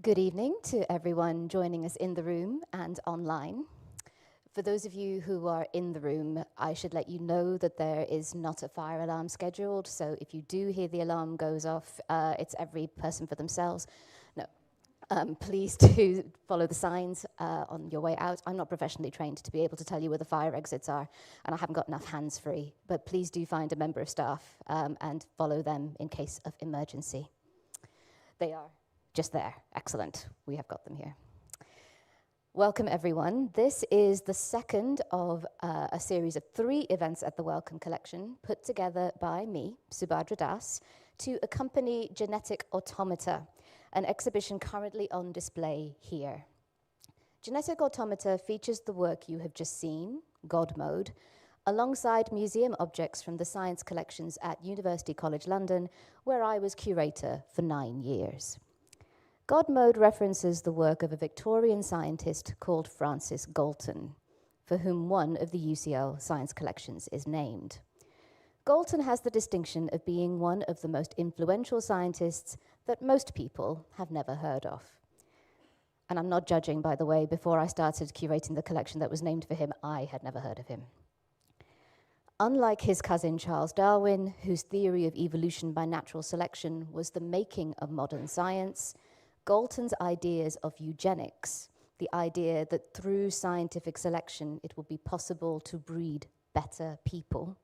Good evening to everyone joining us in the room and online. For those of you who are in the room, I should let you know that there is not a fire alarm scheduled, so if you do hear the alarm goes off, it's every person for themselves. No, please do follow the signs on your way out. I'm not professionally trained to be able to tell you where the fire exits are, and I haven't got enough hands free, but please do find a member of staff and follow them in case of emergency. They are just there. Excellent. We have got them here. Welcome, everyone. This is the second of a series of 3 events at the Wellcome Collection put together by me, Subhadra Das, to accompany Genetic Automata, an exhibition currently on display here. Genetic Automata features the work you have just seen, God Mode, alongside museum objects from the science collections at University College London, where I was curator for 9 years. God Mode references the work of a Victorian scientist called Francis Galton, for whom one of the UCL science collections is named. Galton has the distinction of being one of the most influential scientists that most people have never heard of. And I'm not judging, by the way. Before I started curating the collection that was named for him, I had never heard of him. Unlike his cousin Charles Darwin, whose theory of evolution by natural selection was the making of modern science, Galton's ideas of eugenics, the idea that through scientific selection it will be possible to breed better people,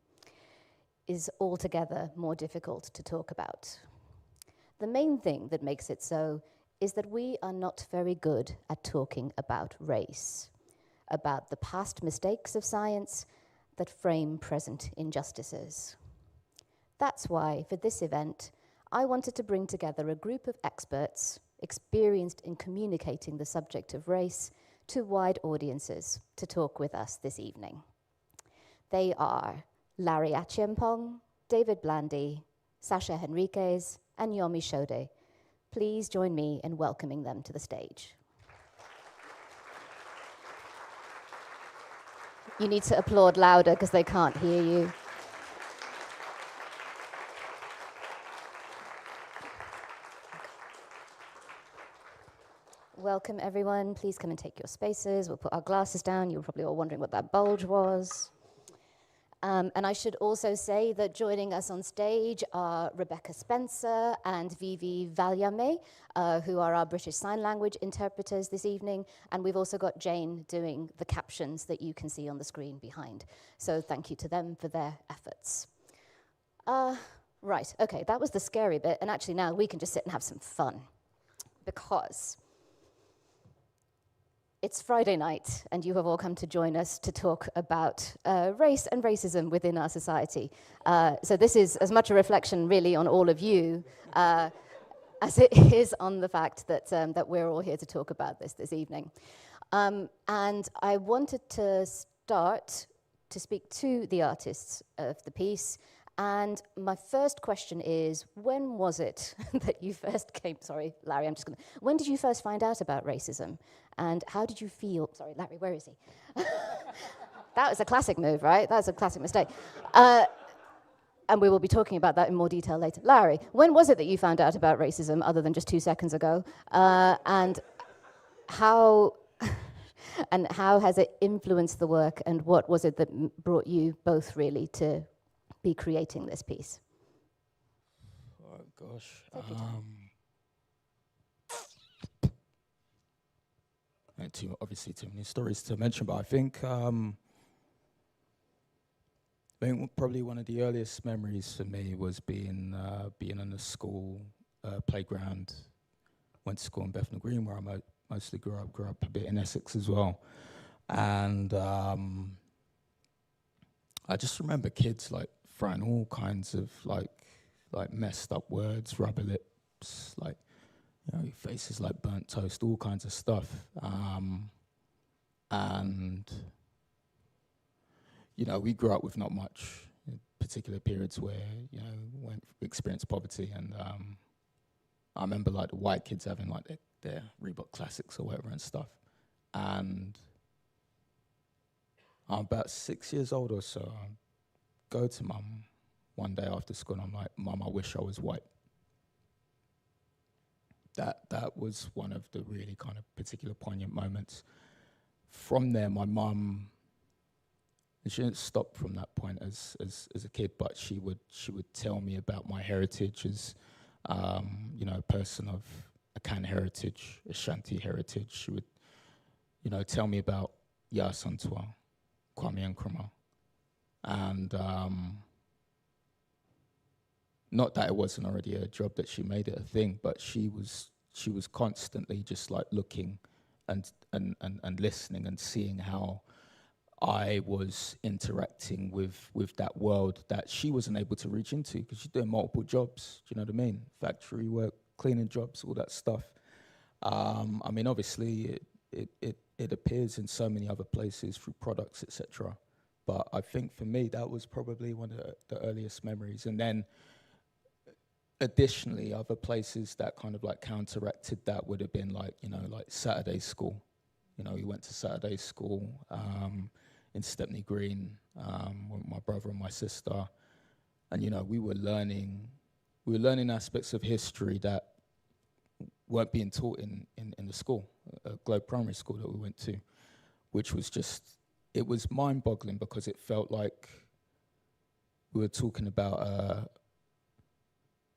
is altogether more difficult to talk about. The main thing that makes it so is that we are not very good at talking about race, about the past mistakes of science that frame present injustices. That's why, for this event, I wanted to bring together a group of experts experienced in communicating the subject of race to wide audiences to talk with us this evening. They are Larry Achiampong, David Blandy, Sasha Henriquez, and Yomi Shode. Please join me in welcoming them to the stage. You need to applaud louder because they can't hear you. Welcome, everyone. Please come and take your spaces. We'll put our glasses down. You're probably all wondering what that bulge was. And I should also say that joining us on stage are Rebecca Spencer and Vivi Valyame, who are our British Sign Language interpreters this evening. And we've also got Jane doing the captions that you can see on the screen behind. So thank you to them for their efforts. Right, okay, that was the scary bit. And actually now we can just sit and have some fun, because it's Friday night, and you have all come to join us to talk about race and racism within our society. So this is as much a reflection, really, on all of you as it is on the fact that, that we're all here to talk about this evening. And I wanted to start to speak to the artists of the piece. And my first question is, when was it that you first came, sorry, Larry, when did you first find out about racism? And how did you feel, sorry, Larry, where is he? That was a classic move, right? That was a classic mistake. And we will be talking about that in more detail later. Larry, when was it that you found out about racism, other than just 2 seconds ago? And how has it influenced the work, and what was it that brought you both really to be creating this piece? Oh gosh. Obviously too many stories to mention, but I think probably one of the earliest memories for me was being in the school playground. Went to school in Bethnal Green, where I mostly grew up a bit in Essex as well. And I just remember kids like throwing all kinds of like messed up words, rubber lips, like, you know, faces like burnt toast, all kinds of stuff. And, you know, we grew up with not much, particular periods where, you know, we experienced poverty. And I remember like the white kids having like their Reebok Classics or whatever and stuff. And I'm about 6 years old or so. I go to Mum one day after school and I'm like, Mum, I wish I was white. that was one of the really kind of particular poignant moments. From there, my mum, she didn't stop from that point as a kid, but she would tell me about my heritage as a person of Akan heritage, Ashanti heritage. She would tell me about Ya Santua, Kwame Nkrumah, and not that it wasn't already a job that she made it a thing, but she was constantly just like looking and listening and seeing how I was interacting with that world that she wasn't able to reach into because she's doing multiple jobs. Do you know what I mean? Factory work, cleaning jobs, all that stuff. I mean, obviously, it appears in so many other places through products, etc. But I think for me, that was probably one of the earliest memories. And then, additionally, other places that kind of like counteracted that would have been like Saturday school. We went to Saturday school in Stepney Green with my brother and my sister, and we were learning aspects of history that weren't being taught in the school, Globe Primary School that we went to, which was it was mind-boggling because it felt like we were talking about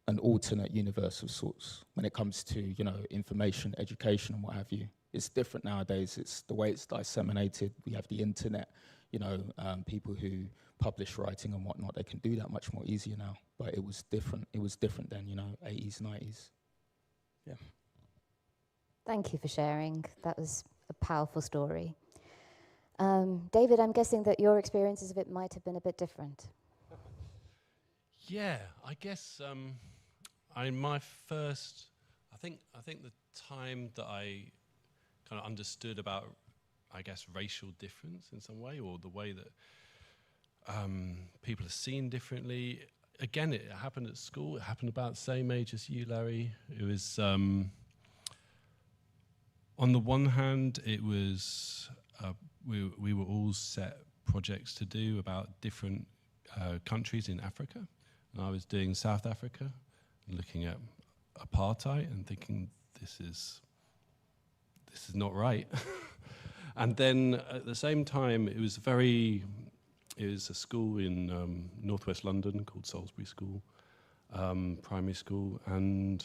an alternate universe of sorts when it comes to information, education, and what have you. It's different nowadays. It's the way it's disseminated. We have the internet. People who publish writing and whatnot, they can do that much more easier now. But it was different. It was different then, 80s, 90s. Yeah. Thank you for sharing. That was a powerful story. David, I'm guessing that your experiences of it might have been a bit different. Yeah, I guess I think the time that I kind of understood about, I guess, racial difference in some way, or the way that people are seen differently. Again, it happened at school. It happened about the same age as you, Larry. It was, on the one hand, it was, we were all set projects to do about different countries in Africa. And I was doing South Africa, looking at apartheid and thinking, this is not right. And then at the same time, it was a school in northwest London called Salisbury School, primary school, and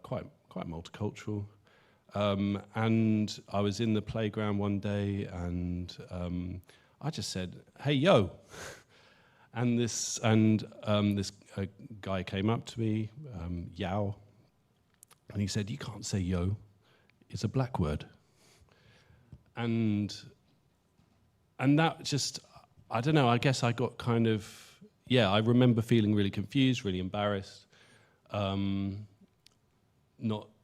quite multicultural. And I was in the playground one day, and I just said, "Hey, yo!" And this guy came up to me, Yao, and he said, "You can't say yo. It's a black word." And that just, I don't know, I guess I got kind of, I remember feeling really confused, really embarrassed, kind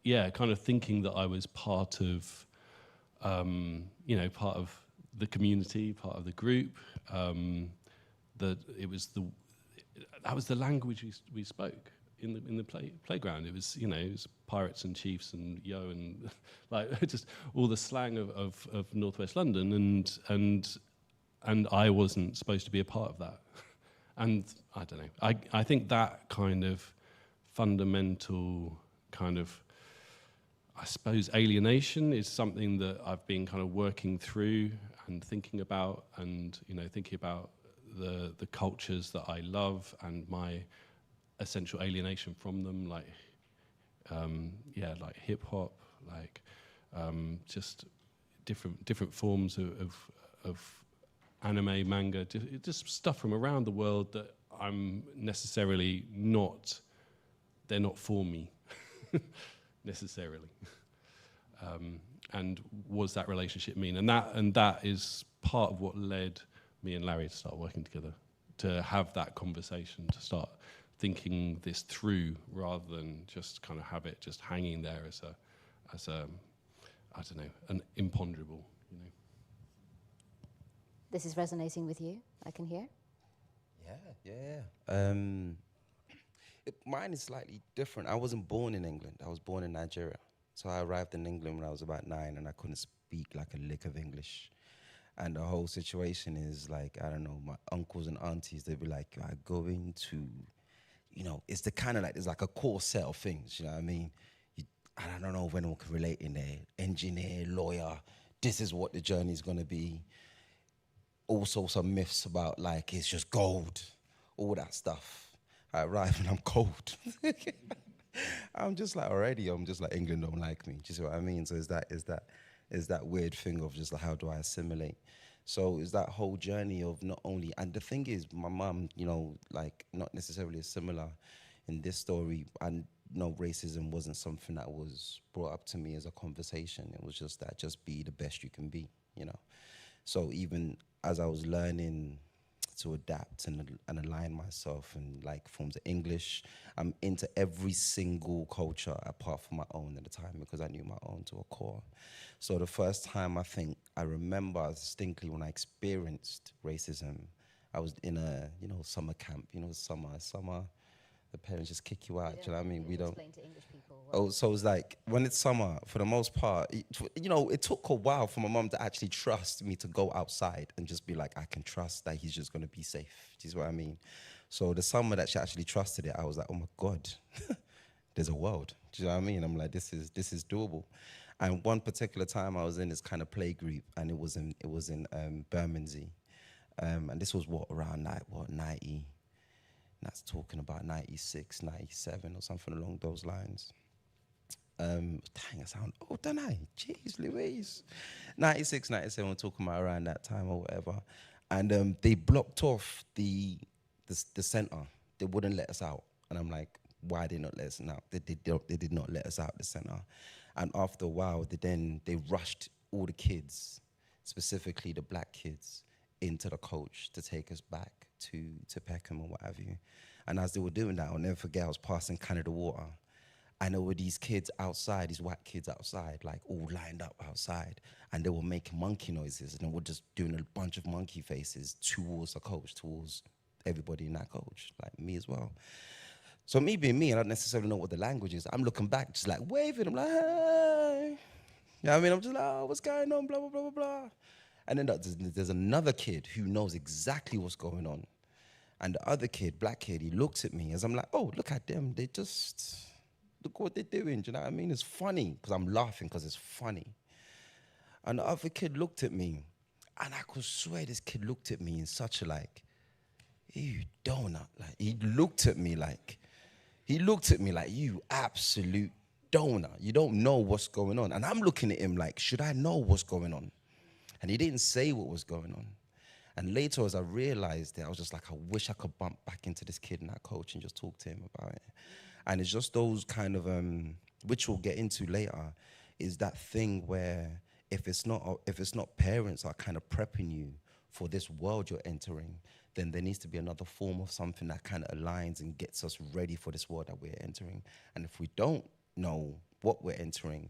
of thinking that I was part of, part of the community, part of the group, that it was that was the language we spoke in the playground. It was, it was pirates and chiefs and yo and like just all the slang of northwest London, and I wasn't supposed to be a part of that. And I don't know. I think that kind of fundamental kind of, I suppose, alienation is something that I've been kind of working through and thinking about, and thinking about the cultures that I love and my essential alienation from them, like like hip hop, like just different forms of anime, manga, just stuff from around the world that I'm necessarily not. They're not for me necessarily. And what does that relationship mean? And that is part of what led me and Larry to start working together, to have that conversation, to start thinking this through rather than just kind of have it just hanging there as a I don't know, an imponderable, This is resonating with you, I can hear. Yeah. Mine is slightly different. I wasn't born in England. I was born in Nigeria. So I arrived in England when I was about 9, and I couldn't speak like a lick of English. And the whole situation is like, I don't know, my uncles and aunties, they'd be like, you are going to, it's the kind of like, there's like a core set of things, you know what I mean? and I don't know if anyone can relate in there, engineer, lawyer, this is what the journey is going to be. Also some myths about like, it's just gold, all that stuff. I arrive and I'm cold. I'm just like, England don't like me. Do you see what I mean? So is that weird thing of just like, how do I assimilate? So it's that whole journey of not only, and the thing is, my mum, you know, like not necessarily similar in this story, and no, racism wasn't something that was brought up to me as a conversation. It was just that, just be the best you can be, you know. So even as I was learning to adapt and align myself and like forms of English, I'm into every single culture apart from my own at the time, because I knew my own to a core. So the first time I think I remember distinctly when I experienced racism, I was in a, you know, summer camp, you know, summer, the parents just kick you out, do you know what I mean? We don't explain to English people. Oh, so it's like, when it's summer, for the most part, you know, it took a while for my mum to actually trust me to go outside and just be like, I can trust that he's just going to be safe. Do you see what I mean? So the summer that she actually trusted it, I was like, oh my God, there's a world. Do you know what I mean? I'm like, this is doable. And one particular time I was in this kind of play group, and it was in Bermondsey. And this was around 90, that's talking about 96, 97 or something along those lines. Dang, I sound old, don't I? Jeez Louise. 96, 97, we're talking about around that time or whatever. And they blocked off the center. They wouldn't let us out. And I'm like, why did they not let us out? They did not let us out the center. And after a while, they rushed all the kids, specifically the black kids, into the coach to take us back to Peckham or what have you. And as they were doing that, I'll never forget, I was passing Canada Water. And there were these kids outside, these white kids outside, like all lined up outside. And they were making monkey noises, and they were just doing a bunch of monkey faces towards the coach, towards everybody in that coach, like me as well. So me being me, and I don't necessarily know what the language is, I'm looking back, just like waving. I'm like, hey. You know what I mean? I'm just like, oh, what's going on, blah, blah, blah, blah, blah. And then there's another kid who knows exactly what's going on. And the other kid, black kid, he looks at me as I'm like, oh, look at them. They just... look what they're doing, do you know what I mean? It's funny, because I'm laughing because it's funny. And the other kid looked at me, and I could swear this kid looked at me in such a like, you donut. Like, he looked at me like, you absolute donut. You don't know what's going on. And I'm looking at him like, should I know what's going on? And he didn't say what was going on. And later, as I realized it, I was just like, I wish I could bump back into this kid and that coach and just talk to him about it. And it's just those kind of, which we'll get into later, is that thing where if it's not parents are kind of prepping you for this world you're entering, then there needs to be another form of something that kind of aligns and gets us ready for this world that we're entering. And if we don't know what we're entering,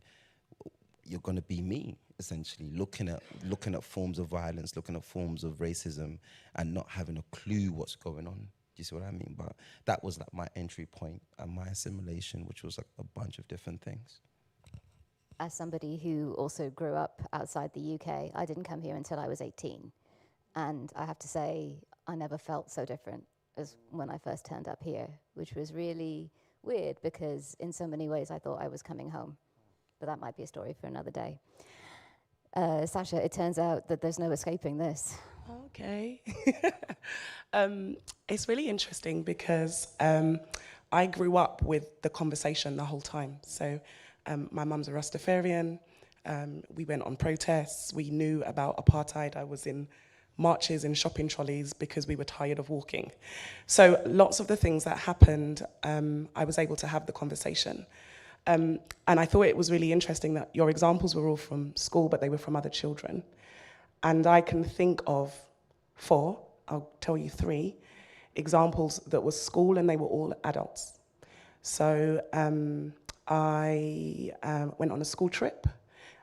you're going to be me, essentially, looking at forms of violence, looking at forms of racism, and not having a clue what's going on. Do you see what I mean? But that was like my entry point and my assimilation, which was like a bunch of different things. As somebody who also grew up outside the UK, I didn't come here until I was 18. And I have to say, I never felt so different as when I first turned up here, which was really weird because in so many ways I thought I was coming home. But that might be a story for another day. Sasha, it turns out that there's no escaping this. Okay. It's really interesting because I grew up with the conversation the whole time. So my mum's a Rastafarian. We went on protests. We knew about apartheid. I was in marches in shopping trolleys because we were tired of walking. So lots of the things that happened, I was able to have the conversation. And I thought it was really interesting that your examples were all from school, but they were from other children. And I can think of 4, I'll tell you 3, examples that was school and they were all adults. So I went on a school trip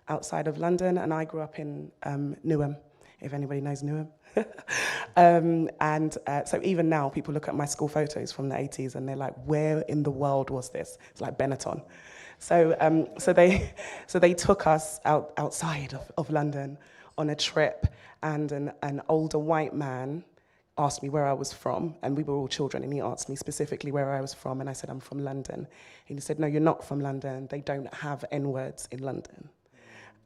outside of London, and I grew up in Newham, if anybody knows Newham. So even now, people look at my school photos from the 80s and they're like, where in the world was this? It's like Benetton. So they took us outside of London on a trip, and an older white man asked me where I was from, and we were all children, and he asked me specifically where I was from, and I said, I'm from London. And he said, no, you're not from London. They don't have N-words in London.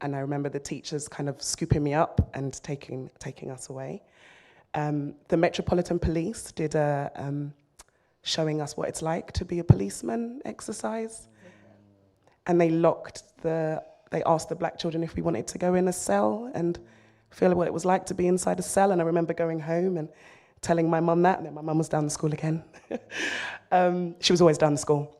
And I remember the teachers kind of scooping me up and taking us away. The Metropolitan Police did a showing us what it's like to be a policeman exercise. And they asked the black children if we wanted to go in a cell and feel what it was like to be inside a cell. And I remember going home and telling my mum that, and then my mum was down the school again. She was always down the school.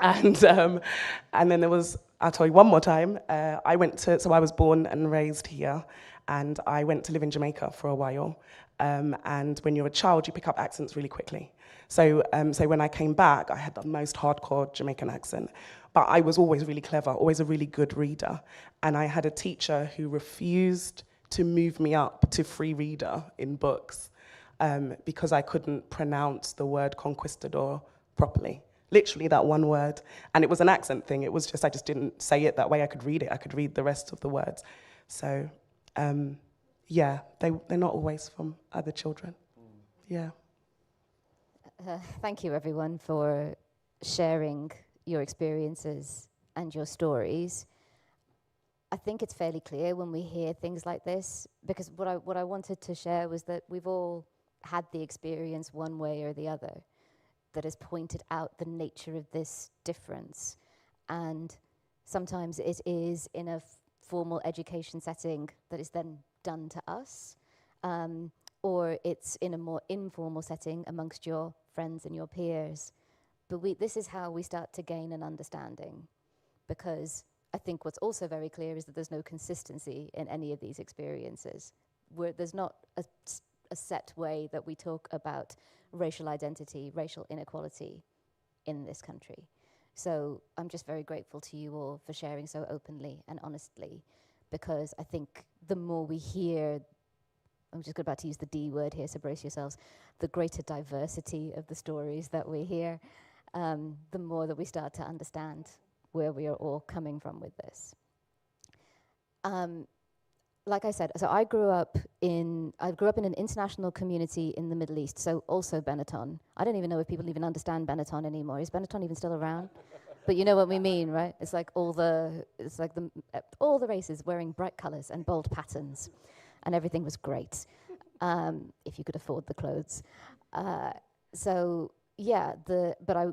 And then there was, I'll tell you one more time, so I was born and raised here, and I went to live in Jamaica for a while. And when you're a child, you pick up accents really quickly. So when I came back, I had the most hardcore Jamaican accent. But I was always really clever, always a really good reader. And I had a teacher who refused to move me up to free reader in books because I couldn't pronounce the word conquistador properly. Literally that one word. And it was an accent thing. It was just, I just didn't say it that way. I could read it. I could read the rest of the words. So, yeah, they're not always from other children. Yeah. Thank you, everyone, for sharing your experiences and your stories. I think it's fairly clear when we hear things like this, because what I wanted to share was that we've all had the experience one way or the other that has pointed out the nature of this difference. And sometimes it is in a formal education setting that is then done to us, or it's in a more informal setting amongst your friends and your peers. But this is how we start to gain an understanding, because I think what's also very clear is that there's no consistency in any of these experiences. There's not a set way that we talk about racial identity, racial inequality in this country. So I'm just very grateful to you all for sharing so openly and honestly, because I think the more we hear, I'm just about to use the D word here, so brace yourselves, the greater diversity of the stories that we hear, the more that we start to understand where we are all coming from with this. Like I said, so I grew up in an international community in the Middle East, so also Benetton. I don't even know if people even understand Benetton anymore. Is Benetton even still around? But you know what we mean, right? It's like all the races wearing bright colors and bold patterns, and everything was great, if you could afford the clothes. So yeah, but I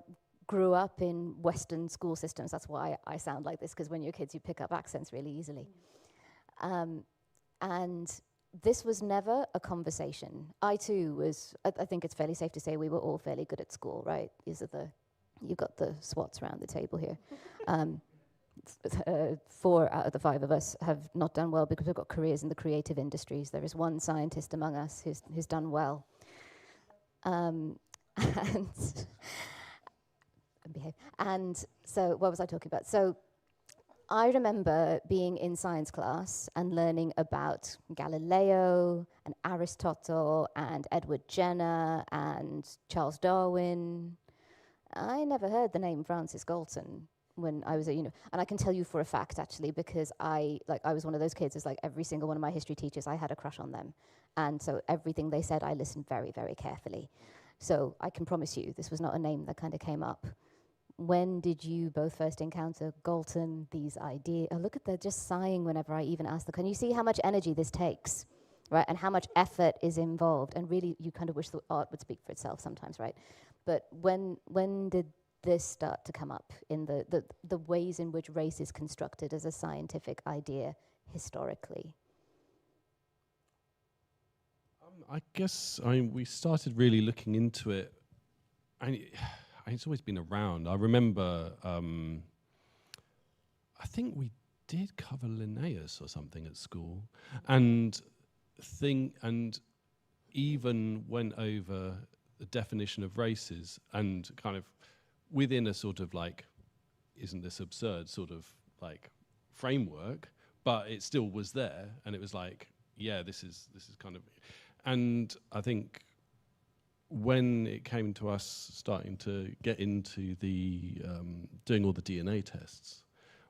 grew up in Western school systems. That's why I sound like this, because when you're kids, you pick up accents really easily. And this was never a conversation. I too was, I think it's fairly safe to say we were all fairly good at school, right? You've got the SWATs around the table here. 4 out of the 5 of us have not done well because we've got careers in the creative industries. There is one scientist among us who's done well. And behave. And so what was I talking about? So I remember being in science class and learning about Galileo and Aristotle and Edward Jenner and Charles Darwin. I never heard the name Francis Galton when I was at and I can tell you for a fact, actually, because I was one of those kids. It's like every single one of my history teachers, I had a crush on them. And so everything they said, I listened very, very carefully. So I can promise you this was not a name that kind of came up. When did you both first encounter Galton, these ideas? Oh, look at they're just sighing whenever I even ask them. Can you see how much energy this takes, right? And how much effort is involved? And really, you kind of wish the art would speak for itself sometimes, right? But when did this start to come up in the ways in which race is constructed as a scientific idea historically? I guess we started really looking into it. It's always been around. I remember, I think we did cover Linnaeus or something at school, and even went over the definition of races, and kind of within a sort of like, isn't this absurd sort of like framework, but it still was there, and it was like, yeah, this is kind of, and I think when it came to us starting to get into the doing all the DNA tests,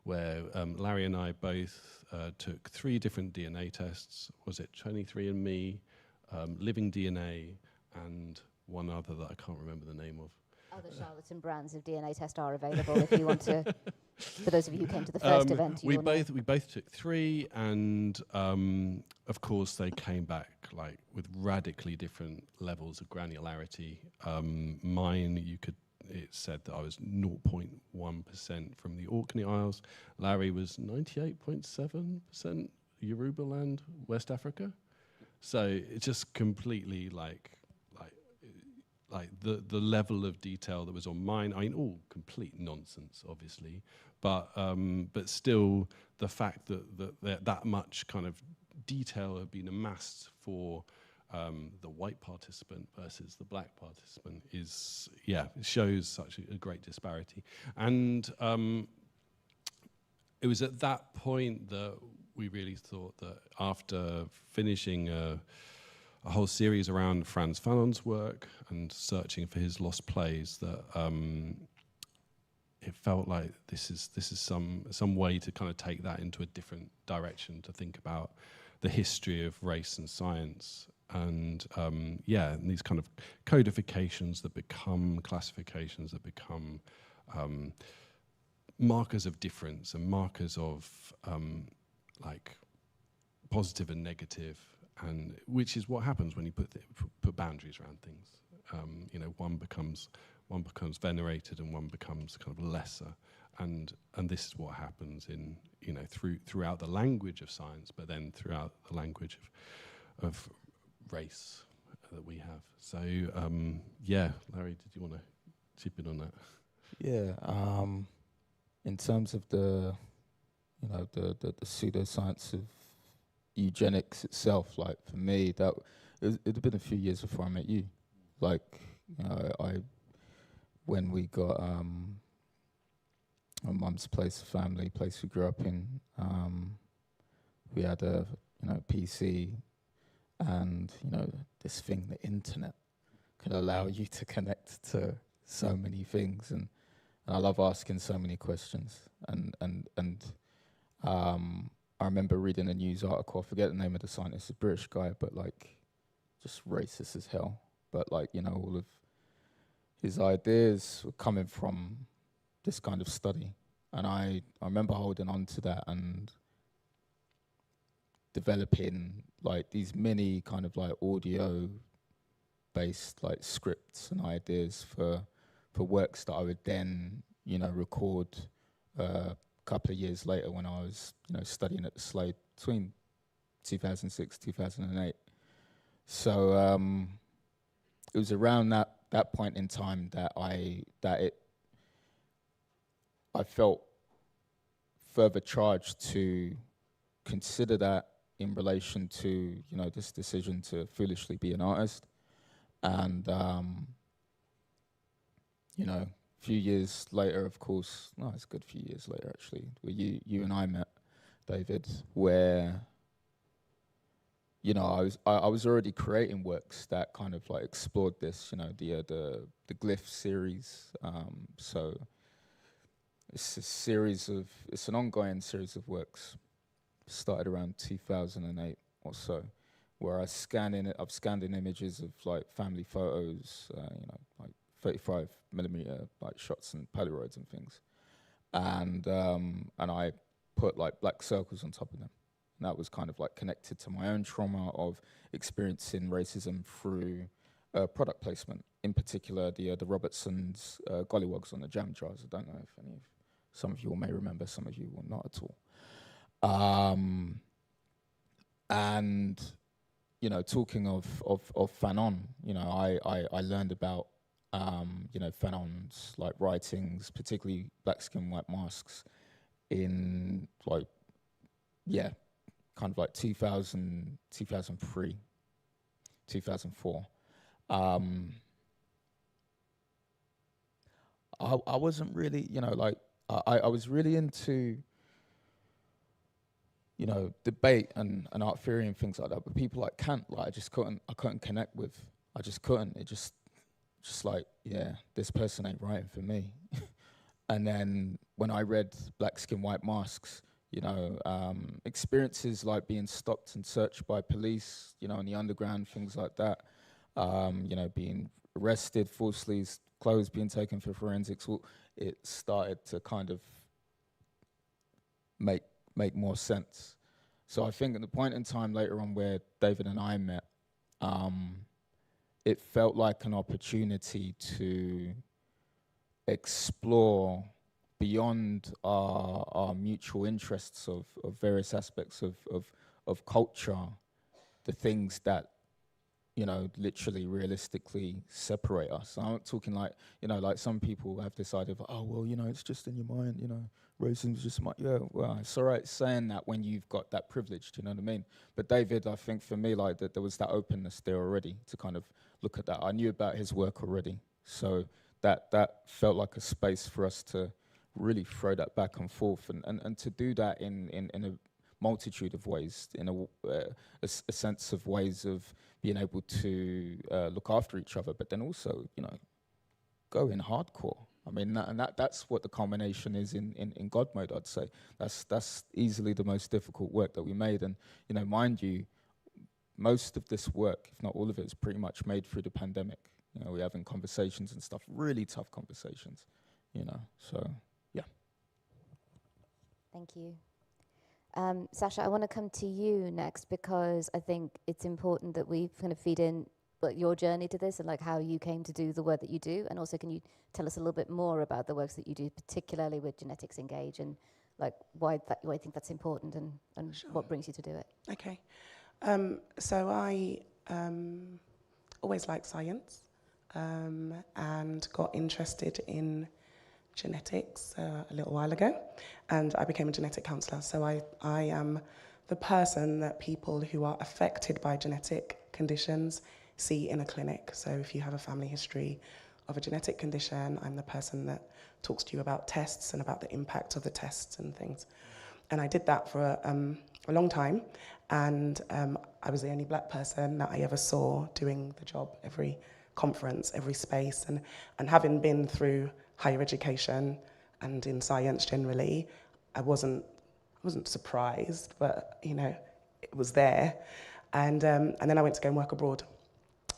where Larry and I both took 3 different DNA tests. Was it 23andMe, Living DNA, and one other that I can't remember the name of. Other charlatan brands of DNA test are available if you want to. For those of you who came to the first event, we both took 3, and of course they came back like with radically different levels of granularity. Mine, it said that I was 0.1% from the Orkney Isles. Larry was 98.7% Yoruba-land, West Africa. So it's just completely like the level of detail that was on mine. I mean, all complete nonsense, obviously, but still the fact that much kind of detail had been amassed for the white participant versus the black participant is, it shows such a great disparity. And it was at that point that we really thought that after finishing a whole series around Frantz Fanon's work and searching for his lost plays, that it felt like this is some way to kind of take that into a different direction, to think about the history of race and science, and and these kind of codifications that become classifications, that become markers of difference and markers of like positive and negative. And which is what happens when you put boundaries around things. One becomes venerated and one becomes kind of lesser, and this is what happens in throughout the language of science, but then throughout the language of race that we have. So Larry, did you want to chip in on that? Yeah. In terms of the pseudoscience of eugenics itself, like for me, it had been a few years before I met you. Like, when we got my mum's place, family place we grew up in, we had a PC, and this thing, the internet, could allow you to connect to so many things, and I love asking so many questions, and I remember reading a news article, I forget the name of the scientist, a British guy, but like just racist as hell. But like, all of his ideas were coming from this kind of study. And I remember holding on to that and developing like these mini kind of like audio based like scripts and ideas for works that I would then, record couple of years later when I was, studying at the Slade between 2006, 2008. So it was around that point in time that I felt further charged to consider that in relation to, this decision to foolishly be an artist. And, a few years later, of course, it's a good few years later actually, where you and I met, David, where I was already creating works that kind of like explored this, the glyph series. So it's an ongoing series of works, started around 2008 or so, where I've scanned in images of like family photos, like 35mm like shots and Polaroids and things, and I put like black circles on top of them. And that was kind of like connected to my own trauma of experiencing racism through product placement, in particular the Robertson's gollywogs on the jam jars. I don't know if some of you all may remember, some of you will not at all. And talking of Fanon, I learned about Fanon's like writings, particularly Black Skin, White Masks, in like, kind of like 2000, 2003, 2004. I wasn't really, I was really into, debate and art theory and things like that, but people like Kant, like I couldn't connect with. I just couldn't. It just like, this person ain't writing for me. And then when I read Black Skin, White Masks, experiences like being stopped and searched by police, in the underground, things like that, being arrested, falsely clothes being taken for forensics, it started to kind of make more sense. So I think at the point in time later on where David and I met, it felt like an opportunity to explore beyond our mutual interests of various aspects of culture, the things that, literally realistically separate us. I'm not talking like, like some people have this idea of, oh, well, it's just in your mind, racism's just yeah, well, it's all right saying that when you've got that privilege, do you know what I mean? But David, I think for me, like, that there was that openness there already to kind of look at that. I knew about his work already, so that felt like a space for us to really throw that back and forth, and to do that in a multitude of ways, in a sense of ways of being able to look after each other, but then also, go in hardcore. I mean, that's what the culmination is in God mode, I'd say. That's easily the most difficult work that we made. And, mind you, most of this work, if not all of it, is pretty much made through the pandemic. We're having conversations and stuff, really tough conversations, so, yeah. Thank you. Sasha, I want to come to you next because I think it's important that we kind of feed in your journey to this and like how you came to do the work that you do, and also can you tell us a little bit more about the works that you do, particularly with Genetics Engage, and like why I think that's important and sure. What brings you to do it? Okay, so I always liked science and got interested in genetics a little while ago, and I became a genetic counsellor. So I am the person that people who are affected by genetic conditions see in a clinic. So if you have a family history of a genetic condition, I'm the person that talks to you about tests and about the impact of the tests and things. And I did that for a long time, and I was the only black person that I ever saw doing the job, every conference, every space, and having been through higher education and in science generally, I wasn't surprised, but it was there. And then I went to go and work abroad.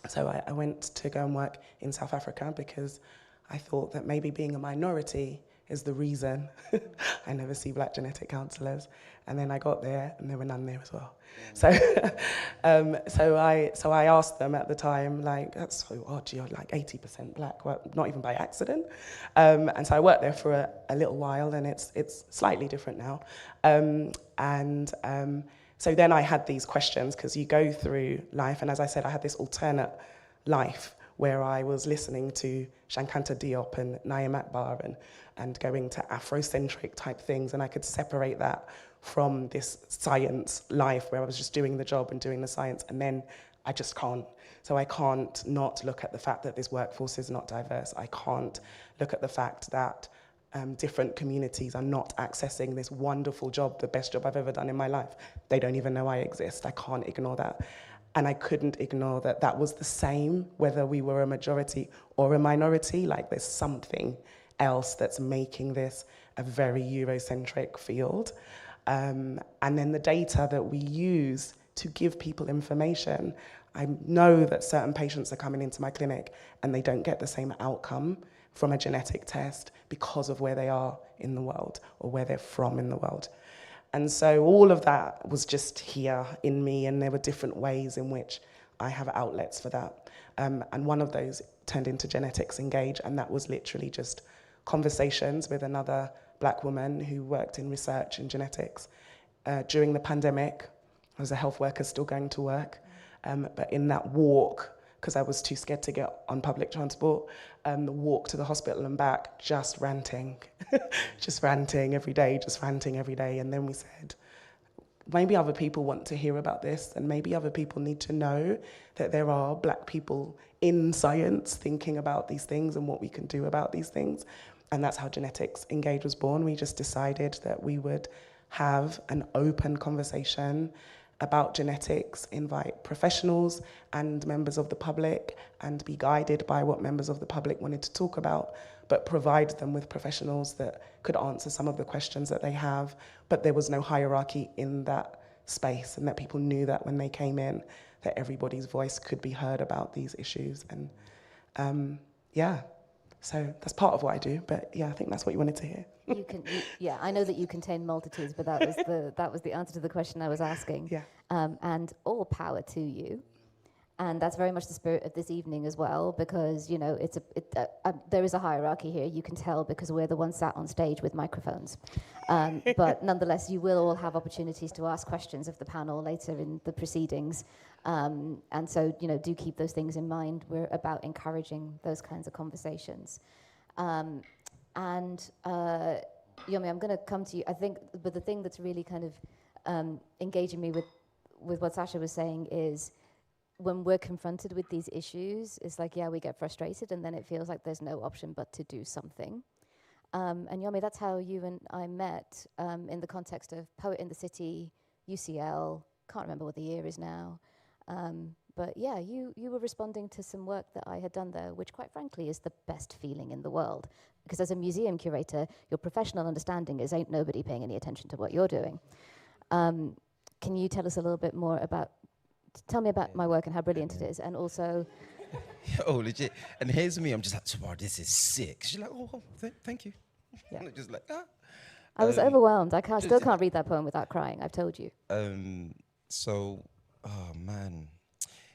So I went to go and work in South Africa because I thought that maybe being a minority is the reason I never see black genetic counsellors. And then I got there and there were none there as well. So so I asked them at the time, like, that's so odd, you're like 80% black, well, not even by accident. And so I worked there for a little while, and it's slightly different now. So then I had these questions, because you go through life, and as I said, I had this alternate life where I was listening to Shankanta Diop and Naim Akbar and going to Afrocentric type things, and I could separate that from this science life where I was just doing the job and doing the science, and then I just can't. So I can't not look at the fact that this workforce is not diverse. I can't look at the fact that different communities are not accessing this wonderful job, the best job I've ever done in my life. They don't even know I exist. I can't ignore that. And I couldn't ignore that that was the same whether we were a majority or a minority. Like, there's something else that's making this a very Eurocentric field. And then the data that we use to give people information, I know that certain patients are coming into my clinic and they don't get the same outcome from a genetic test because of where they are in the world or where they're from in the world. And so all of that was just here in me, and there were different ways in which I have outlets for that. And one of those turned into Genetics Engage, and that was literally just conversations with another black woman who worked in research in genetics. During the pandemic, I was a health worker still going to work, but in that walk, because I was too scared to get on public transport, the walk to the hospital and back, just ranting, just ranting every day, And then we said, maybe other people want to hear about this, and maybe other people need to know that there are black people in science thinking about these things and what we can do about these things. And that's how Genetics Engage was born. We just decided that we would have an open conversation about genetics, invite professionals and members of the public, and be guided by what members of the public wanted to talk about, but provide them with professionals that could answer some of the questions that they have. But there was no hierarchy in that space, and that people knew that when they came in, that everybody's voice could be heard about these issues. And yeah, so that's part of what I do. But yeah, I think that's what you wanted to hear. Yeah, I know that you contain multitudes, but that was the answer to the question I was asking. Yeah. And all power to you. And that's very much the spirit of this evening as well, because there is a hierarchy here. You can tell because we're the ones sat on stage with microphones. But nonetheless, you will all have opportunities to ask questions of the panel later in the proceedings. And so, do keep those things in mind. We're about encouraging those kinds of conversations. Yomi, I'm going to come to you. I think, but the thing that's really kind of engaging me with what Sasha was saying is, when we're confronted with these issues, it's like, yeah, we get frustrated, and then it feels like there's no option but to do something. And Yomi, that's how you and I met in the context of Poet in the City, UCL, can't remember what the year is now. But yeah, you were responding to some work that I had done there, which quite frankly is the best feeling in the world. Because as a museum curator, your professional understanding is ain't nobody paying any attention to what you're doing. Can you tell us a little bit more tell me about my work and how brilliant it is, and also... Oh, legit. And here's me, I'm just like, wow, this is sick. She's like, oh, thank you. Yeah. And I'm just like, ah. I was overwhelmed. Still can't read that poem without crying, I've told you. So, oh man,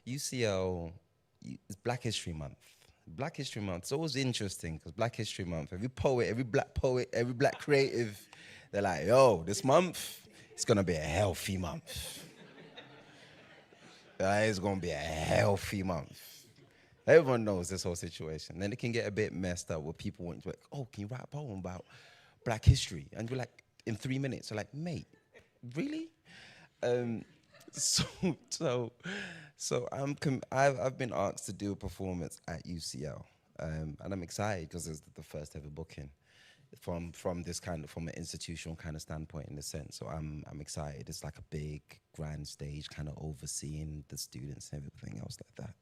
UCL, it's Black History Month. Black History Month, it's always interesting, because Black History Month, every black poet, every black creative, they're like, yo, this month, it's gonna be a healthy month. It's going to be a healthy month. Everyone knows this whole situation. Then it can get a bit messed up where people want to be like, oh, can you write a poem about black history? And you're like, in 3 minutes. You're like, mate, really? So I've been asked to do a performance at UCL. And I'm excited because it's the first ever booking from this kind of, from an institutional kind of standpoint in a sense. So I'm excited. It's like a big grand stage kind of overseeing the students and everything else like that.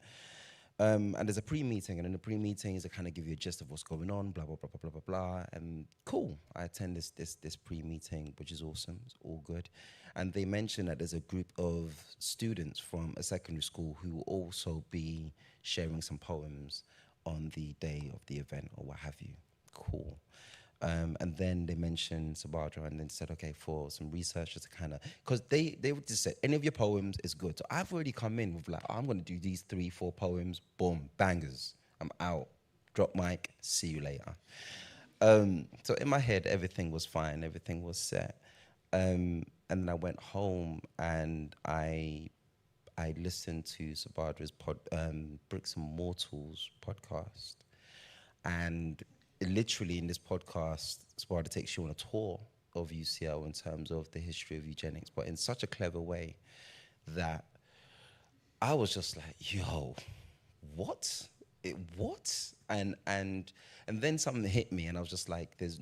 And there's a pre-meeting, and in the pre-meetings they kind of give you a gist of what's going on, blah, blah, blah, blah, blah, blah, blah. And cool, I attend this pre-meeting, which is awesome, it's all good. And they mentioned that there's a group of students from a secondary school who will also be sharing some poems on the day of the event or what have you. Cool. And then they mentioned Sabadra, and then said, okay, for some researchers to kind of, because they would just say, any of your poems is good. So I've already come in with like, I'm going to do these 3-4 poems, boom, bangers. I'm out, drop mic, see you later. So in my head, everything was fine, everything was set. And then I went home and I listened to Sabadra's Bricks and Mortals podcast. And literally in this podcast, Sparta takes you on a tour of UCL in terms of the history of eugenics, but in such a clever way that I was just like, yo, what? What? And then something hit me, and I was just like, there's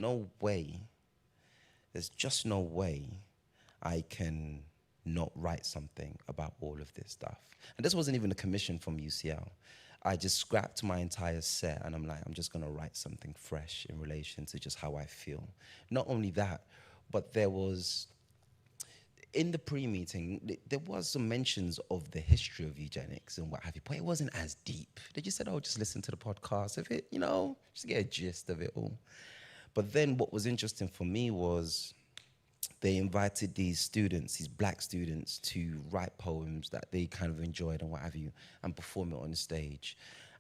just no way I can not write something about all of this stuff. And this wasn't even a commission from UCL. I just scrapped my entire set, and I'm like, I'm just gonna write something fresh in relation to just how I feel. Not only that, but there was, in the pre-meeting, there was some mentions of the history of eugenics and what have you, but it wasn't as deep. They just said, oh, just listen to the podcast of it, just get a gist of it all. But then what was interesting for me was they invited these students, these black students, to write poems that they kind of enjoyed and what have you, and perform it on the stage.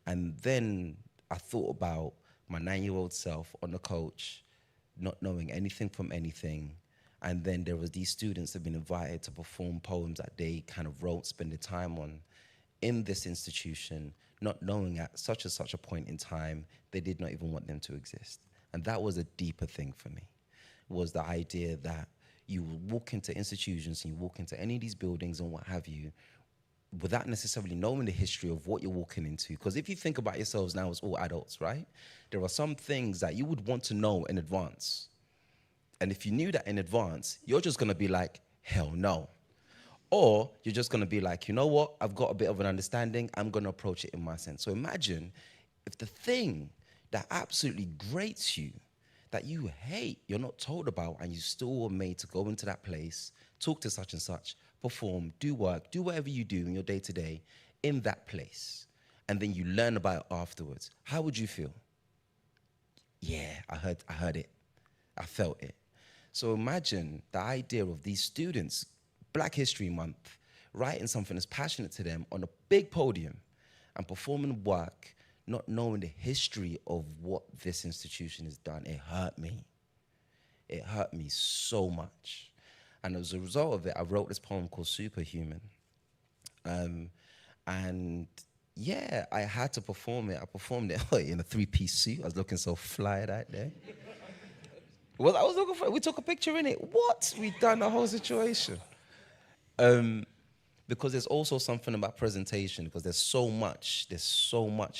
And then I thought about my 9-year-old self on the coach, not knowing anything from anything. And then there was these students that had been invited to perform poems that they kind of wrote, spend their time on in this institution, not knowing at such and such a point in time, they did not even want them to exist. And that was a deeper thing for me, was the idea that you walk into institutions and you walk into any of these buildings and what have you, without necessarily knowing the history of what you're walking into. Because if you think about yourselves now as all adults, right? There are some things that you would want to know in advance. And if you knew that in advance, you're just gonna be like, hell no. Or you're just gonna be like, you know what? I've got a bit of an understanding, I'm gonna approach it in my sense. So imagine if the thing that absolutely grates you, that you hate, you're not told about, and you still were made to go into that place, talk to such and such, perform, do work, do whatever you do in your day-to-day in that place, and then you learn about it afterwards, how would you feel? Yeah, I heard it. I felt it. So imagine the idea of these students, Black History Month, writing something that's passionate to them on a big podium and performing work, not knowing the history of what this institution has done. It hurt me. It hurt me so much. And as a result of it, I wrote this poem called Superhuman. And yeah, I had to perform it. I performed it in a 3-piece suit. I was looking so fly that day. Well, I was looking for it. We took a picture in it. What? We done the whole situation. Because there's also something about presentation, because there's so much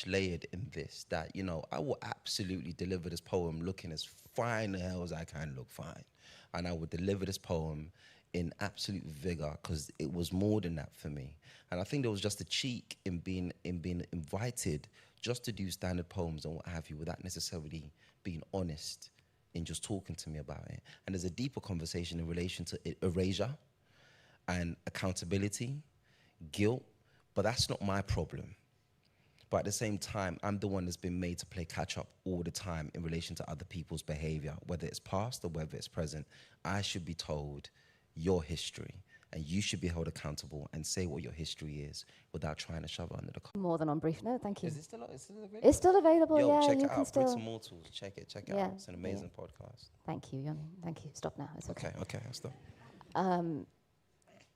layered in this that, I will absolutely deliver this poem looking as fine the hell as I can look fine. And I would deliver this poem in absolute vigor, because it was more than that for me. And I think there was just a cheek in being invited just to do standard poems and what have you, without necessarily being honest in just talking to me about it. And there's a deeper conversation in relation to erasure and accountability, guilt, but that's not my problem. But at the same time, I'm the one that's been made to play catch up all the time in relation to other people's behavior, whether it's past or whether it's present. I should be told your history, and you should be held accountable and say what your history is without trying to shove it under the carpet. More than on brief. No, thank you. Is it still available? It's still available, Yo, yeah. check You it can out. still. Bricks and Mortals. Check it Yeah, out. It's an amazing podcast. Thank you, Yoni. Thank you. Stop now. It's okay. Okay, I'll stop.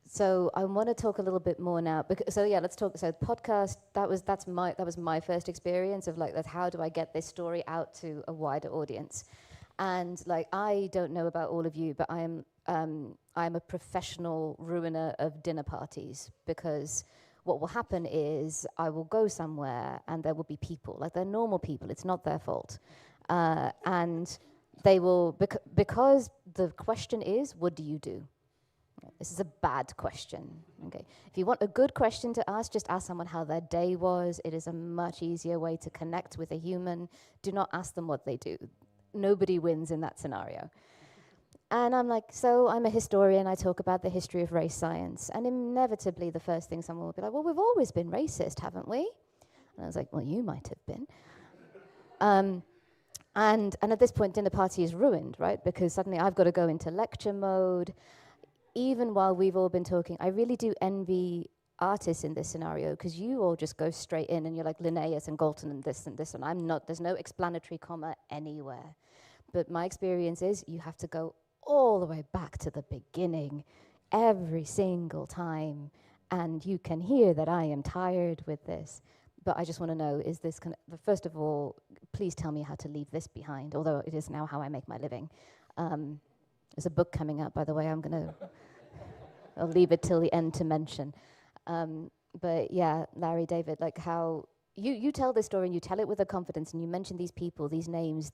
So I want to talk a little bit more now. Let's talk. So podcast. That was my first experience of that's how do I get this story out to a wider audience. And I don't know about all of you, but I'm a professional ruiner of dinner parties, because what will happen is I will go somewhere and there will be people, they're normal people, it's not their fault. And they will, because the question is, what do you do? This is a bad question, okay? If you want a good question to ask, just ask someone how their day was. It is a much easier way to connect with a human. Do not ask them what they do. Nobody wins in that scenario. And I'm so I'm a historian, I talk about the history of race science, and inevitably the first thing someone will be like, well, we've always been racist, haven't we? And I was like, well, you might have been. And at this point, dinner party is ruined, right? Because suddenly I've got to go into lecture mode. Even while we've all been talking, I really do envy artists in this scenario, because you all just go straight in and you're like Linnaeus and Galton and this, and I'm not. There's no explanatory comma anywhere. But my experience is you have to go all the way back to the beginning every single time, and you can hear that I am tired with this. But I just want to know, is this first of all, please tell me how to leave this behind, although it is now how I make my living. There's a book coming out, by the way. I'll leave it till the end to mention. But yeah, Larry, David, how you tell this story and you tell it with a confidence, and you mention these people, these names,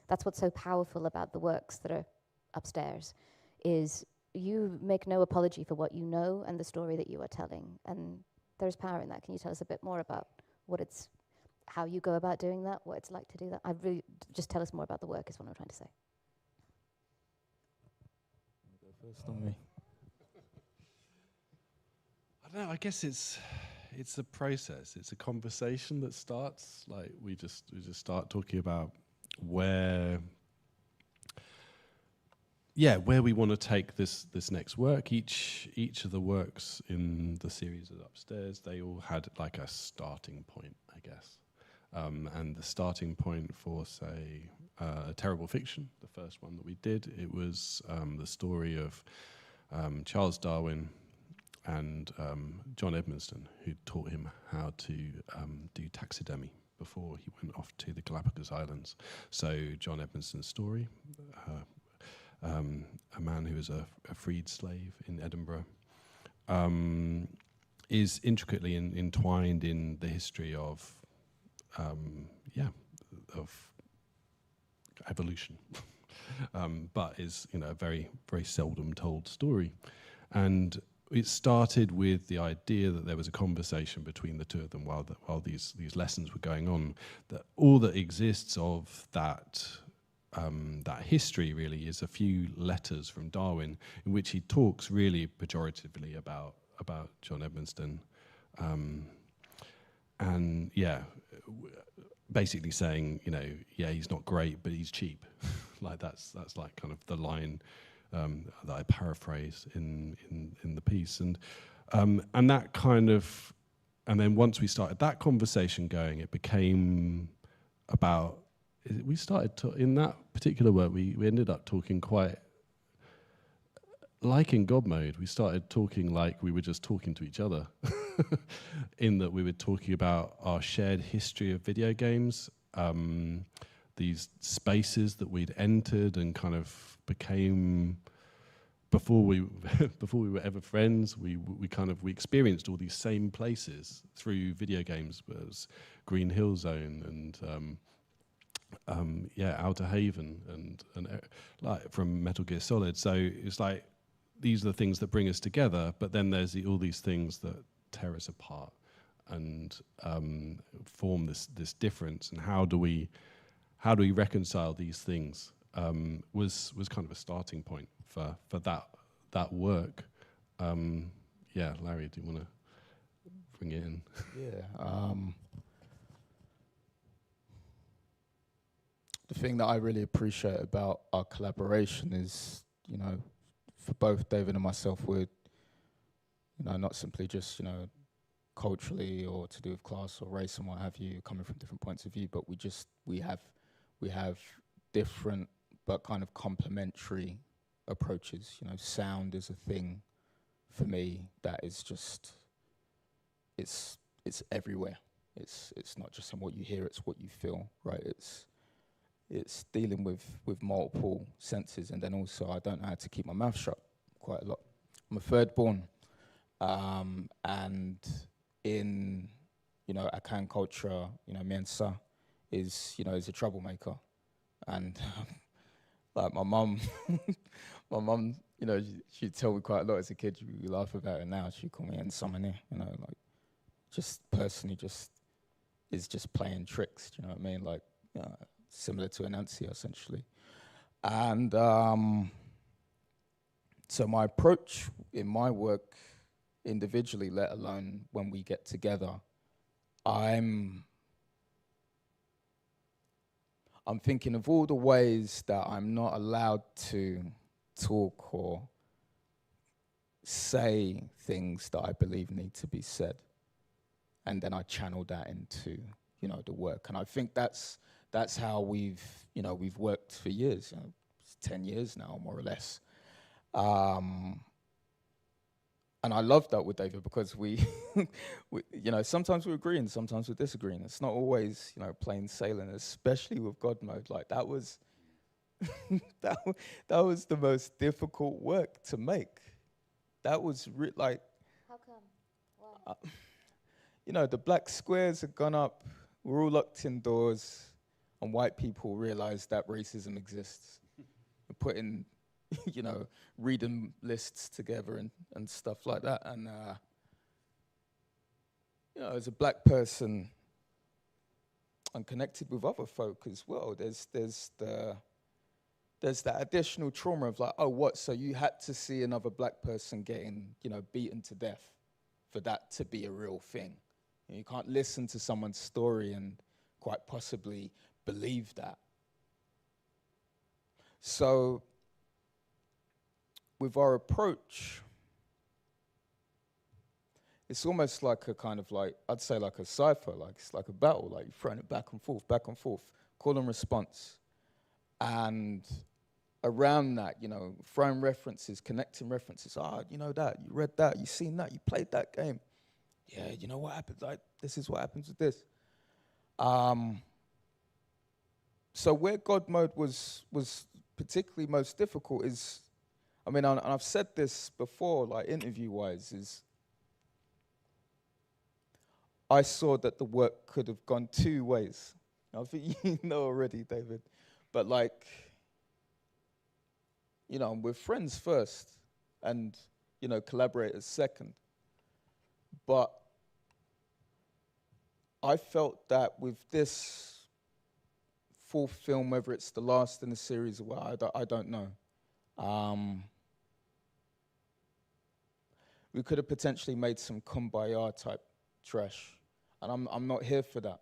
that's what's so powerful about the works that are upstairs, is you make no apology for what you know and the story that you are telling. And there's power in that. Can you tell us a bit more about how you go about doing that, what it's like to do that? Just tell us more about the work is what I'm trying to say. First on me. I don't know. I guess it's a process. It's a conversation that starts. We just start talking about where we want to take this next work. Each of the works in the series is upstairs. They all had a starting point, I guess. And the starting point for, say, A Terrible Fiction, the first one that we did, it was the story of Charles Darwin and John Edmonston, who taught him how to do taxidermy before he went off to the Galapagos Islands. So John Edmonston's story, a man who was a freed slave in Edinburgh, is intricately entwined in the history of evolution, but is a very, very seldom told story. And it started with the idea that there was a conversation between the two of them while these lessons were going on, that all that exists of that that history really is a few letters from Darwin in which he talks really pejoratively about John Edmonston, and basically saying, he's not great, but he's cheap. Like that's like kind of the line that I paraphrase in the piece, and that kind of, and then once we started that conversation going, it became about. We started in that particular work. We ended up talking quite like in God Mode. We started talking like we were just talking to each other, in that we were talking about our shared history of video games, these spaces that we'd entered and kind of became. Before we were ever friends, we experienced all these same places through video games. It was Green Hill Zone and. Outer Haven and like from Metal Gear Solid. So it's like these are the things that bring us together, but then there's all these things that tear us apart and form this difference. And how do we reconcile these things? Was kind of a starting point for that work. Larry, do you want to bring it in? Yeah. The thing that I really appreciate about our collaboration is, for both David and myself, we're, not simply just, culturally or to do with class or race and what have you, coming from different points of view, but we have different but kind of complementary approaches. Sound is a thing for me that is just, it's everywhere. It's not just in what you hear, it's what you feel, right? It's dealing with multiple senses, and then also I don't know how to keep my mouth shut quite a lot. I'm a third born, and in Akan culture, Miensa is a troublemaker, and like my mum, she'd tell me quite a lot as a kid. We laugh about it now. She'd call me Nsamane, like just personally is just playing tricks. Do you know what I mean? Like. Similar to Anansia, essentially. And so my approach in my work individually, let alone when we get together, I'm thinking of all the ways that I'm not allowed to talk or say things that I believe need to be said. And then I channel that into, the work. And I think that's how we've worked for years. It's 10 years now, more or less. And I love that with David because we sometimes we agree and sometimes we disagree. And it's not always, plain sailing, especially with God Mode. Like that was that was the most difficult work to make. That was like. How come? Why? The black squares had gone up. We're all locked indoors. And white people realize that racism exists. We're putting, reading lists together and stuff like that. And, as a black person, I'm connected with other folk as well. There's that additional trauma of like, oh, what? So you had to see another black person getting, beaten to death for that to be a real thing. You can't listen to someone's story and quite possibly believe that. So with our approach, it's almost like a kind of like, I'd say like a cipher, like it's like a battle, like you're throwing it back and forth, call and response. And around that, throwing references, connecting references. You know that, you read that, you seen that, you played that game. Yeah, you know what happened? Like, this is what happens with this. So where God Mode was particularly most difficult is, and I've said this before, like interview-wise, is I saw that the work could have gone two ways. I think you know already, David. But like, we're friends first and, collaborators second. But I felt that with this fourth film, whether it's the last in the series or what, I don't know. We could have potentially made some kumbaya type trash, and I'm not here for that.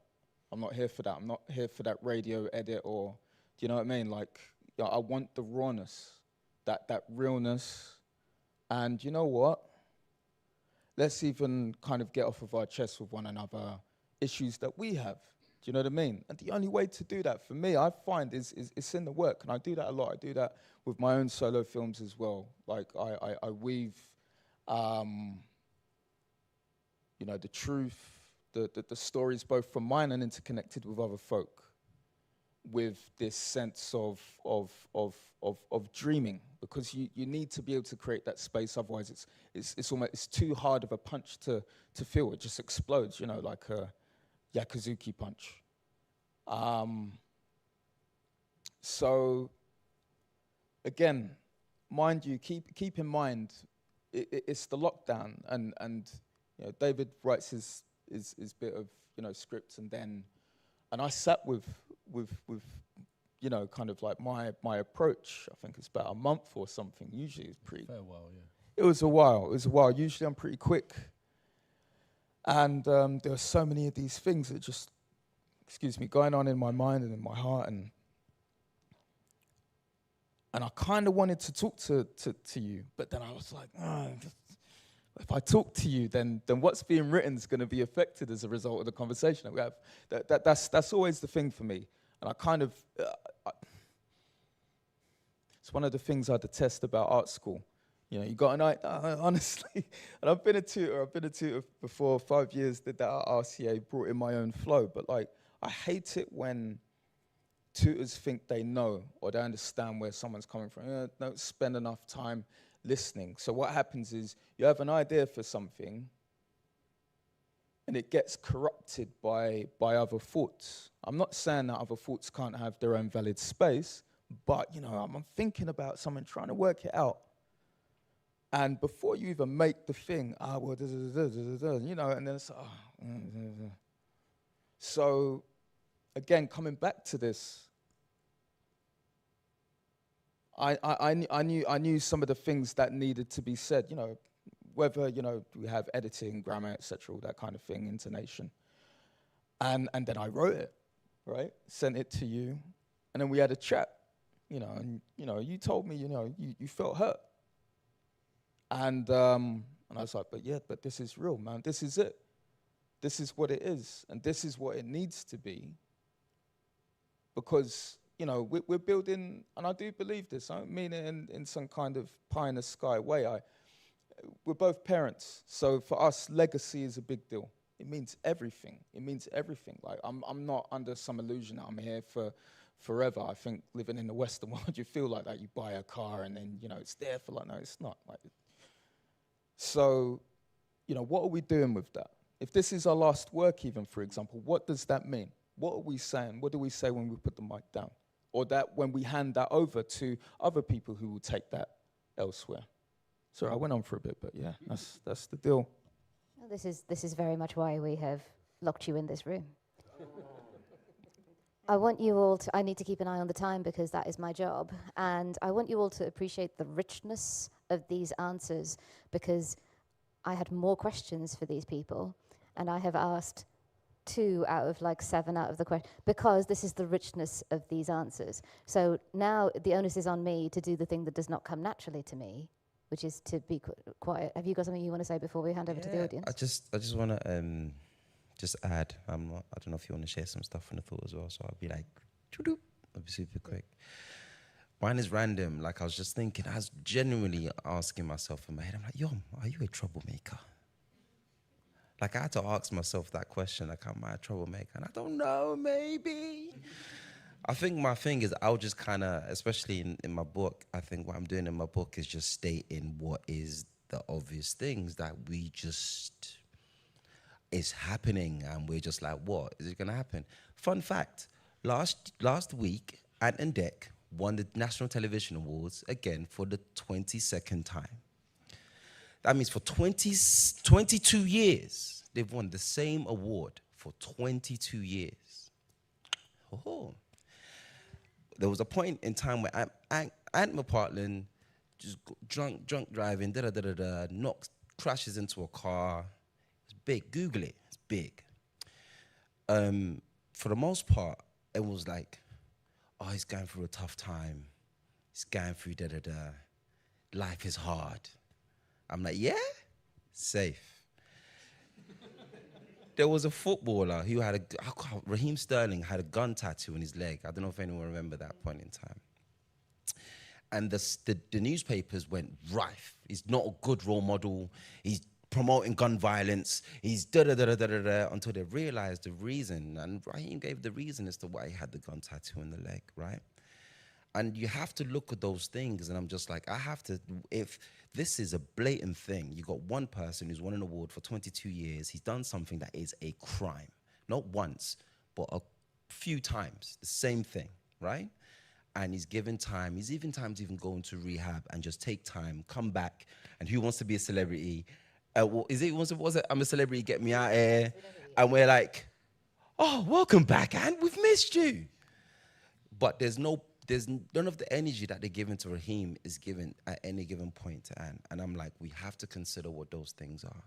I'm not here for that. I'm not here for that radio edit, or, do you know what I mean? Like, yeah, I want the rawness, that realness, and you know what? Let's even kind of get off of our chests with one another issues that we have. Do you know what I mean? And the only way to do that for me, I find, is it's in the work, and I do that a lot. I do that with my own solo films as well. Like I weave, you know, the truth, the stories both from mine and interconnected with other folk, with this sense of dreaming, because you need to be able to create that space. Otherwise, it's too hard of a punch to feel. It just explodes, you know, like a Yakuzuki punch. So again, mind you, keep in mind, it's the lockdown, and you know, David writes his bit of, you know, script, and I sat with you know, kind of like my approach. I think it's about a month or something. Usually it's pretty. Fair while, yeah. It was a while. Usually I'm pretty quick. And there are so many of these things that just, going on in my mind and in my heart, and I kind of wanted to talk to you, but then I was like, if I talk to you, then what's being written is going to be affected as a result of the conversation that we have. That's always the thing for me, and I kind of, it's one of the things I detest about art school. You know, you got an idea, honestly, and I've been a tutor before, 5 years, did that at RCA, brought in my own flow, but like, I hate it when tutors think they know or they understand where someone's coming from. Don't spend enough time listening. So what happens is you have an idea for something and it gets corrupted by other thoughts. I'm not saying that other thoughts can't have their own valid space, but you know, I'm thinking about someone trying to work it out. And before you even make the thing, you know, and then it's, So again, coming back to this, I knew some of the things that needed to be said, you know, whether, you know, we have editing, grammar, etc., all that kind of thing, intonation. And then I wrote it, right? Sent it to you, and then we had a chat, you know, and you know, you told me, you know, you felt hurt. And I was like, but this is real, man. This is it. This is what it is, and this is what it needs to be. Because, you know, we're building, and I do believe this, I don't mean it in some kind of pie in the sky way. We're both parents, so for us, legacy is a big deal. It means everything. It means everything. Like, I'm not under some illusion that I'm here for forever. I think living in the Western world, you feel like that. You buy a car and then, you know, it's there for like, no, it's not. Like, so, you know, what are we doing with that? If this is our last work even, for example, what does that mean? What are we saying? What do we say when we put the mic down? Or that when we hand that over to other people who will take that elsewhere? Sorry, I went on for a bit, but yeah, that's the deal. Well, this is very much why we have locked you in this room. I want you all to, I need to keep an eye on the time because that is my job, and I want you all to appreciate the richness of these answers, because I had more questions for these people, and I have asked 2 out of like 7 out of the questions, because this is the richness of these answers. So now the onus is on me to do the thing that does not come naturally to me, which is to be quiet. Have you got something you want to say before we hand over to the audience? I just want to just add. I don't know if you want to share some stuff from the thought as well. So I'll be like, I'll be super quick. Mine is random. Like, I was just thinking, I was genuinely asking myself in my head, I'm like, yo, are you a troublemaker? Like, I had to ask myself that question, like, am I a troublemaker? And I don't know, maybe. I think my thing is, I'll just kind of, especially in my book, I think what I'm doing in my book is just stating what is the obvious things that we just, is happening, and we're just like, what? Is it going to happen? Fun fact, last week, Ant and Dec won the National Television Awards again for the 22nd time. That means for 22 years, they've won the same award for 22 years. Oh. there was a point in time where Ant McPartlin just drunk driving, crashes into a car. It's big. Google it. It's big. For the most part, it was like, oh, he's going through a tough time. He's going through Life is hard. I'm like, yeah? Safe. There was a footballer who had Raheem Sterling had a gun tattoo on his leg. I don't know if anyone remember that point in time. And the newspapers went rife. He's not a good role model. He's promoting gun violence. He's until they realized the reason. And Raheem gave the reason as to why he had the gun tattoo on the leg, right? And you have to look at those things, and I'm just like, if this is a blatant thing, you got one person who's won an award for 22 years, he's done something that is a crime. Not once, but a few times, the same thing, right? And he's given time, he's even going to rehab and just take time, come back, and who wants to be a celebrity? Was it, I'm a celebrity, get me out here? And we're like, oh, welcome back, Ant, we've missed you. But there's none of the energy that they're giving to Raheem is given at any given point to Ant. And I'm like, we have to consider what those things are.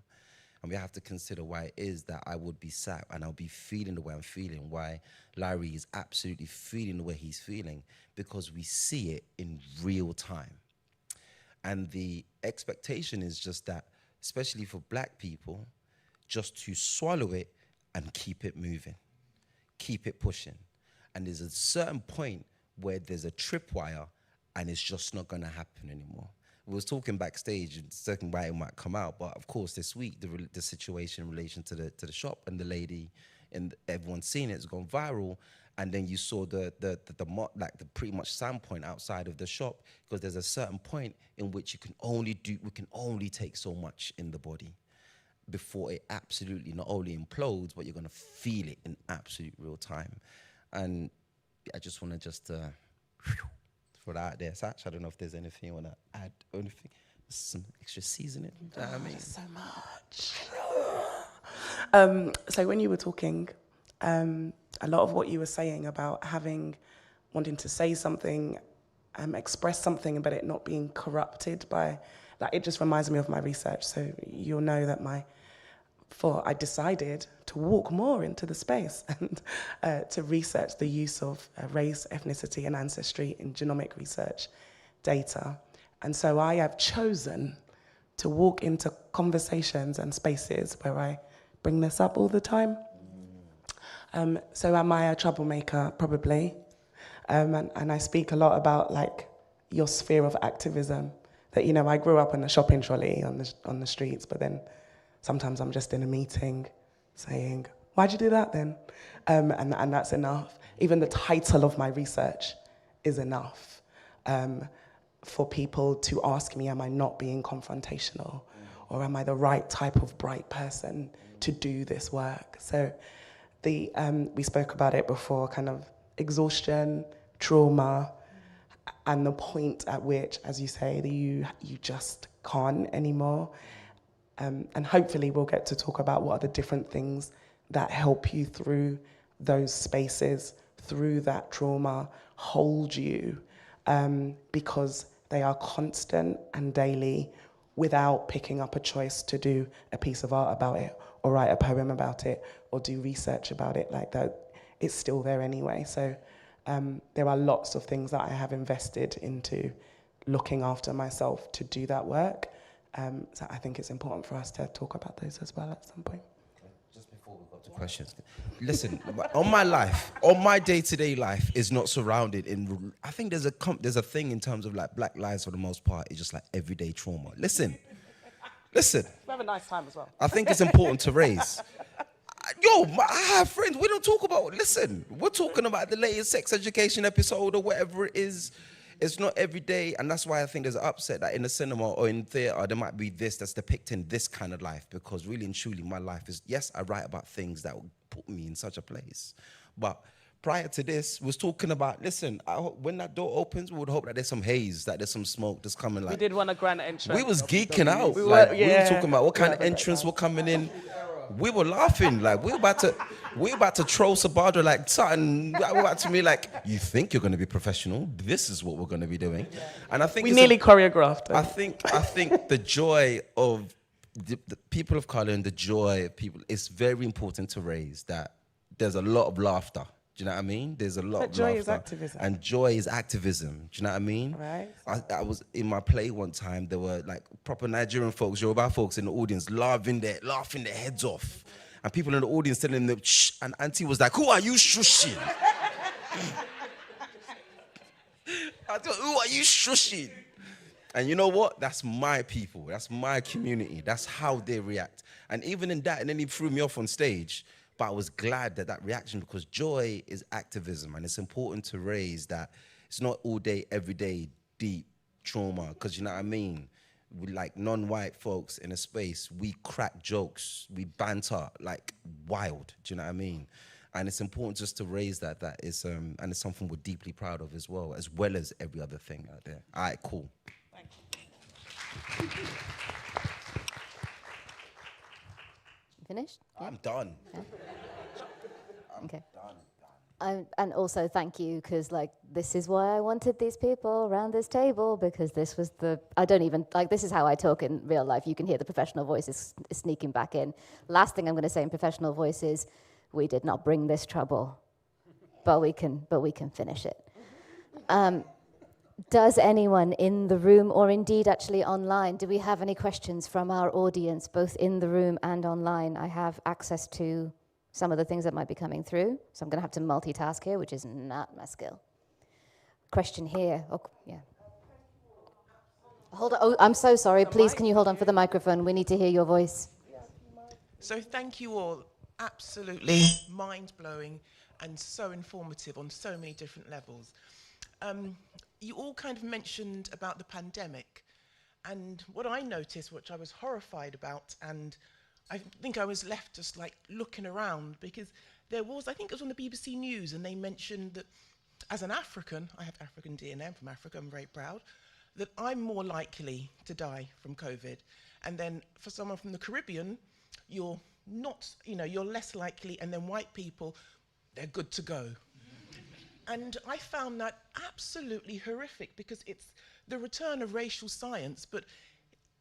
And we have to consider why it is that I would be sat and I'll be feeling the way I'm feeling, why Larry is absolutely feeling the way he's feeling, because we see it in real time. And the expectation is just that, especially for black people, just to swallow it and keep it moving, keep it pushing. And there's a certain point where there's a tripwire and it's just not going to happen anymore. We was talking backstage, and second why it might come out, but of course this week the situation in relation to the shop and the lady, and everyone's seen it, it's gone viral. And then you saw the pretty much standpoint outside of the shop, because there's a certain point in which we can only take so much in the body before it absolutely not only implodes, but you're going to feel it in absolute real time. And I just want to throw that out there. Satch, I don't know if there's anything you want to add, or anything, some extra seasoning. You know what I mean? So much. So when you were talking, a lot of what you were saying about wanting to say something, express something, but it not being corrupted by, it just reminds me of my research. So you'll know that I decided to walk more into the space and to research the use of race, ethnicity, and ancestry in genomic research data. And so I have chosen to walk into conversations and spaces where I bring this up all the time. So am I a troublemaker? Probably. And I speak a lot about your sphere of activism. That, I grew up in a shopping trolley on the streets, but then sometimes I'm just in a meeting saying, why'd you do that then? And that's enough. Even the title of my research is enough for people to ask me, am I not being confrontational? Or am I the right type of bright person to do this work? So we spoke about it before, kind of exhaustion, trauma, and the point at which, as you say, that you just can't anymore. And hopefully we'll get to talk about what are the different things that help you through those spaces, through that trauma, hold you, because they are constant and daily, without picking up a choice to do a piece of art about it, or write a poem about it, or do research about it like that. It's still there anyway. So there are lots of things that I have invested into looking after myself to do that work. So I think it's important for us to talk about those as well at some point. Just before we go to questions, listen, on my day-to-day life is not surrounded in, I think there's a thing in terms of Black lives for the most part, it's just everyday trauma. Listen. We have a nice time as well. I think it's important to raise. I have friends, we don't talk about, we're talking about the latest sex education episode or whatever it is. It's not every day, and that's why I think there's an upset that in the cinema or in theatre there might be this that's depicting this kind of life, because really and truly my life is, yes, I write about things that would put me in such a place. But prior to this, we was talking about, when that door opens, we would hope that there's some haze, that there's some smoke that's coming. We did want a grand entrance. We was geeking out. We were talking about what kind of entrance were coming in. We were laughing, we were about to, We're about to troll Sabadra like something. We're about to be like, you think you're going to be professional? This is what we're going to be doing. And I think We nearly choreographed. I think the joy of the people of color and the joy of people, it's very important to raise that there's a lot of laughter. Do you know what I mean? There's a lot of joy laughter. is activism. And joy is activism. Do you know what I mean? Right. I was in my play one time, there were like proper Nigerian folks, Yoruba folks in the audience laughing their heads off. And people in the audience telling them, shh, and Auntie was like, who are you shushing? I thought, who are you shushing? And you know what? That's my people. That's my community. That's how they react. And even in that, and then he threw me off on stage. But I was glad that reaction, because joy is activism. And it's important to raise that it's not all day, every day, deep trauma. Because you know what I mean? We, like non-white folks in a space, we crack jokes, we banter like wild. Do you know what I mean? And it's important just to raise that is, and it's something we're deeply proud of as well as every other thing out there. All right, cool. Finished? Yeah. I'm done. Yeah. Okay. Done. And also thank you, because like this is why I wanted these people around this table, because this was this is how I talk in real life. You can hear the professional voices sneaking back in. Last thing I'm going to say in professional voice is, we did not bring this trouble, but we can finish it. Does anyone in the room, or indeed actually online, do we have any questions from our audience, both in the room and online? I have access to some of the things that might be coming through, so I'm going to have to multitask here, which is not my skill. Question here. Oh, yeah. Hold on. Oh, I'm so sorry. Please, can you hold on for the microphone? We need to hear your voice. So thank you all. Absolutely mind-blowing and so informative on so many different levels. You all kind of mentioned about the pandemic, and what I noticed, which I was horrified about, and I think I was left just like looking around, because there was, I think it was on the BBC News, and they mentioned that as an African, I have African DNA, I'm from Africa, I'm very proud, that I'm more likely to die from COVID. And then for someone from the Caribbean, you're not, you're less likely, and then white people, they're good to go. And I found that absolutely horrific, because it's the return of racial science, but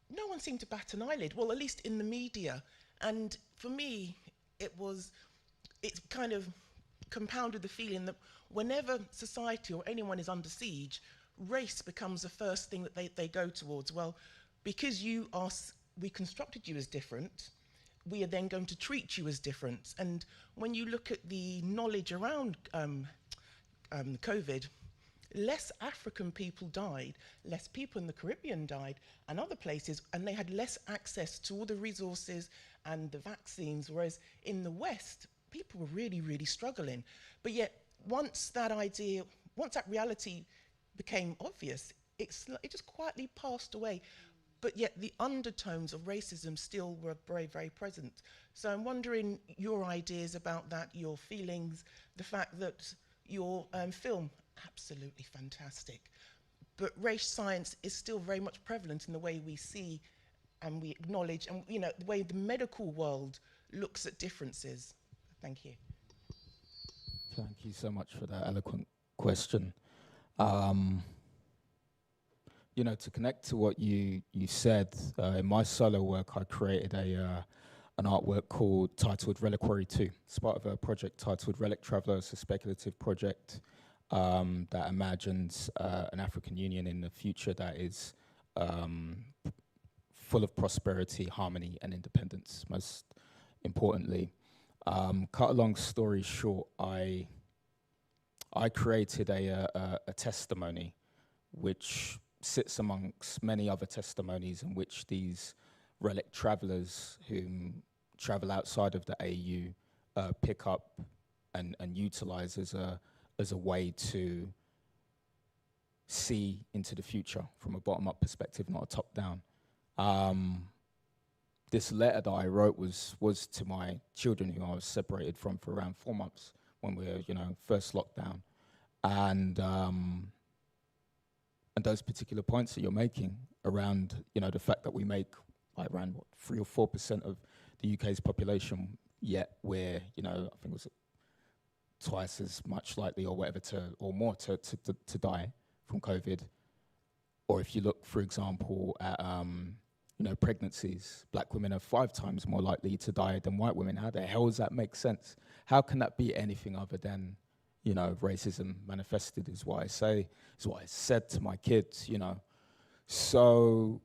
no one seemed to bat an eyelid, well, at least in the media. And for me, it kind of compounded the feeling that whenever society or anyone is under siege, race becomes the first thing that they go towards. Well, because we constructed you as different, we are then going to treat you as different. And when you look at the knowledge around COVID, less African people died, less people in the Caribbean died, and other places, and they had less access to all the resources and the vaccines, whereas in the West, people were really, really struggling. But yet, once that reality became obvious, it just quietly passed away. But yet the undertones of racism still were very, very present. So I'm wondering your ideas about that, your feelings, the fact that your film, absolutely fantastic, but race science is still very much prevalent in the way we see and we acknowledge, and the way the medical world looks at differences. Thank you. Thank you so much for that eloquent question. To connect to what you said, in my solo work, I created an artwork titled Reliquary 2. It's part of a project titled Relic Traveller. It's a speculative project that imagines an African Union in the future that is full of prosperity, harmony, and independence, most importantly. Cut a long story short, I created a testimony which sits amongst many other testimonies in which these relic travelers who travel outside of the AU pick up and utilize as a way to see into the future from a bottom-up perspective, not a top-down. This letter that I wrote was to my children, who I was separated from for around 4 months when we were, first locked down. And those particular points that you're making around, the fact that we make like around 3 or 4% of the UK's population, yet we're, I think it was twice as much likely or whatever or more to die from COVID. Or if you look, for example, at pregnancies, black women are 5 times more likely to die than white women. How the hell does that make sense? How can that be anything other than, racism manifested, is what I say, is what I said to my kids, So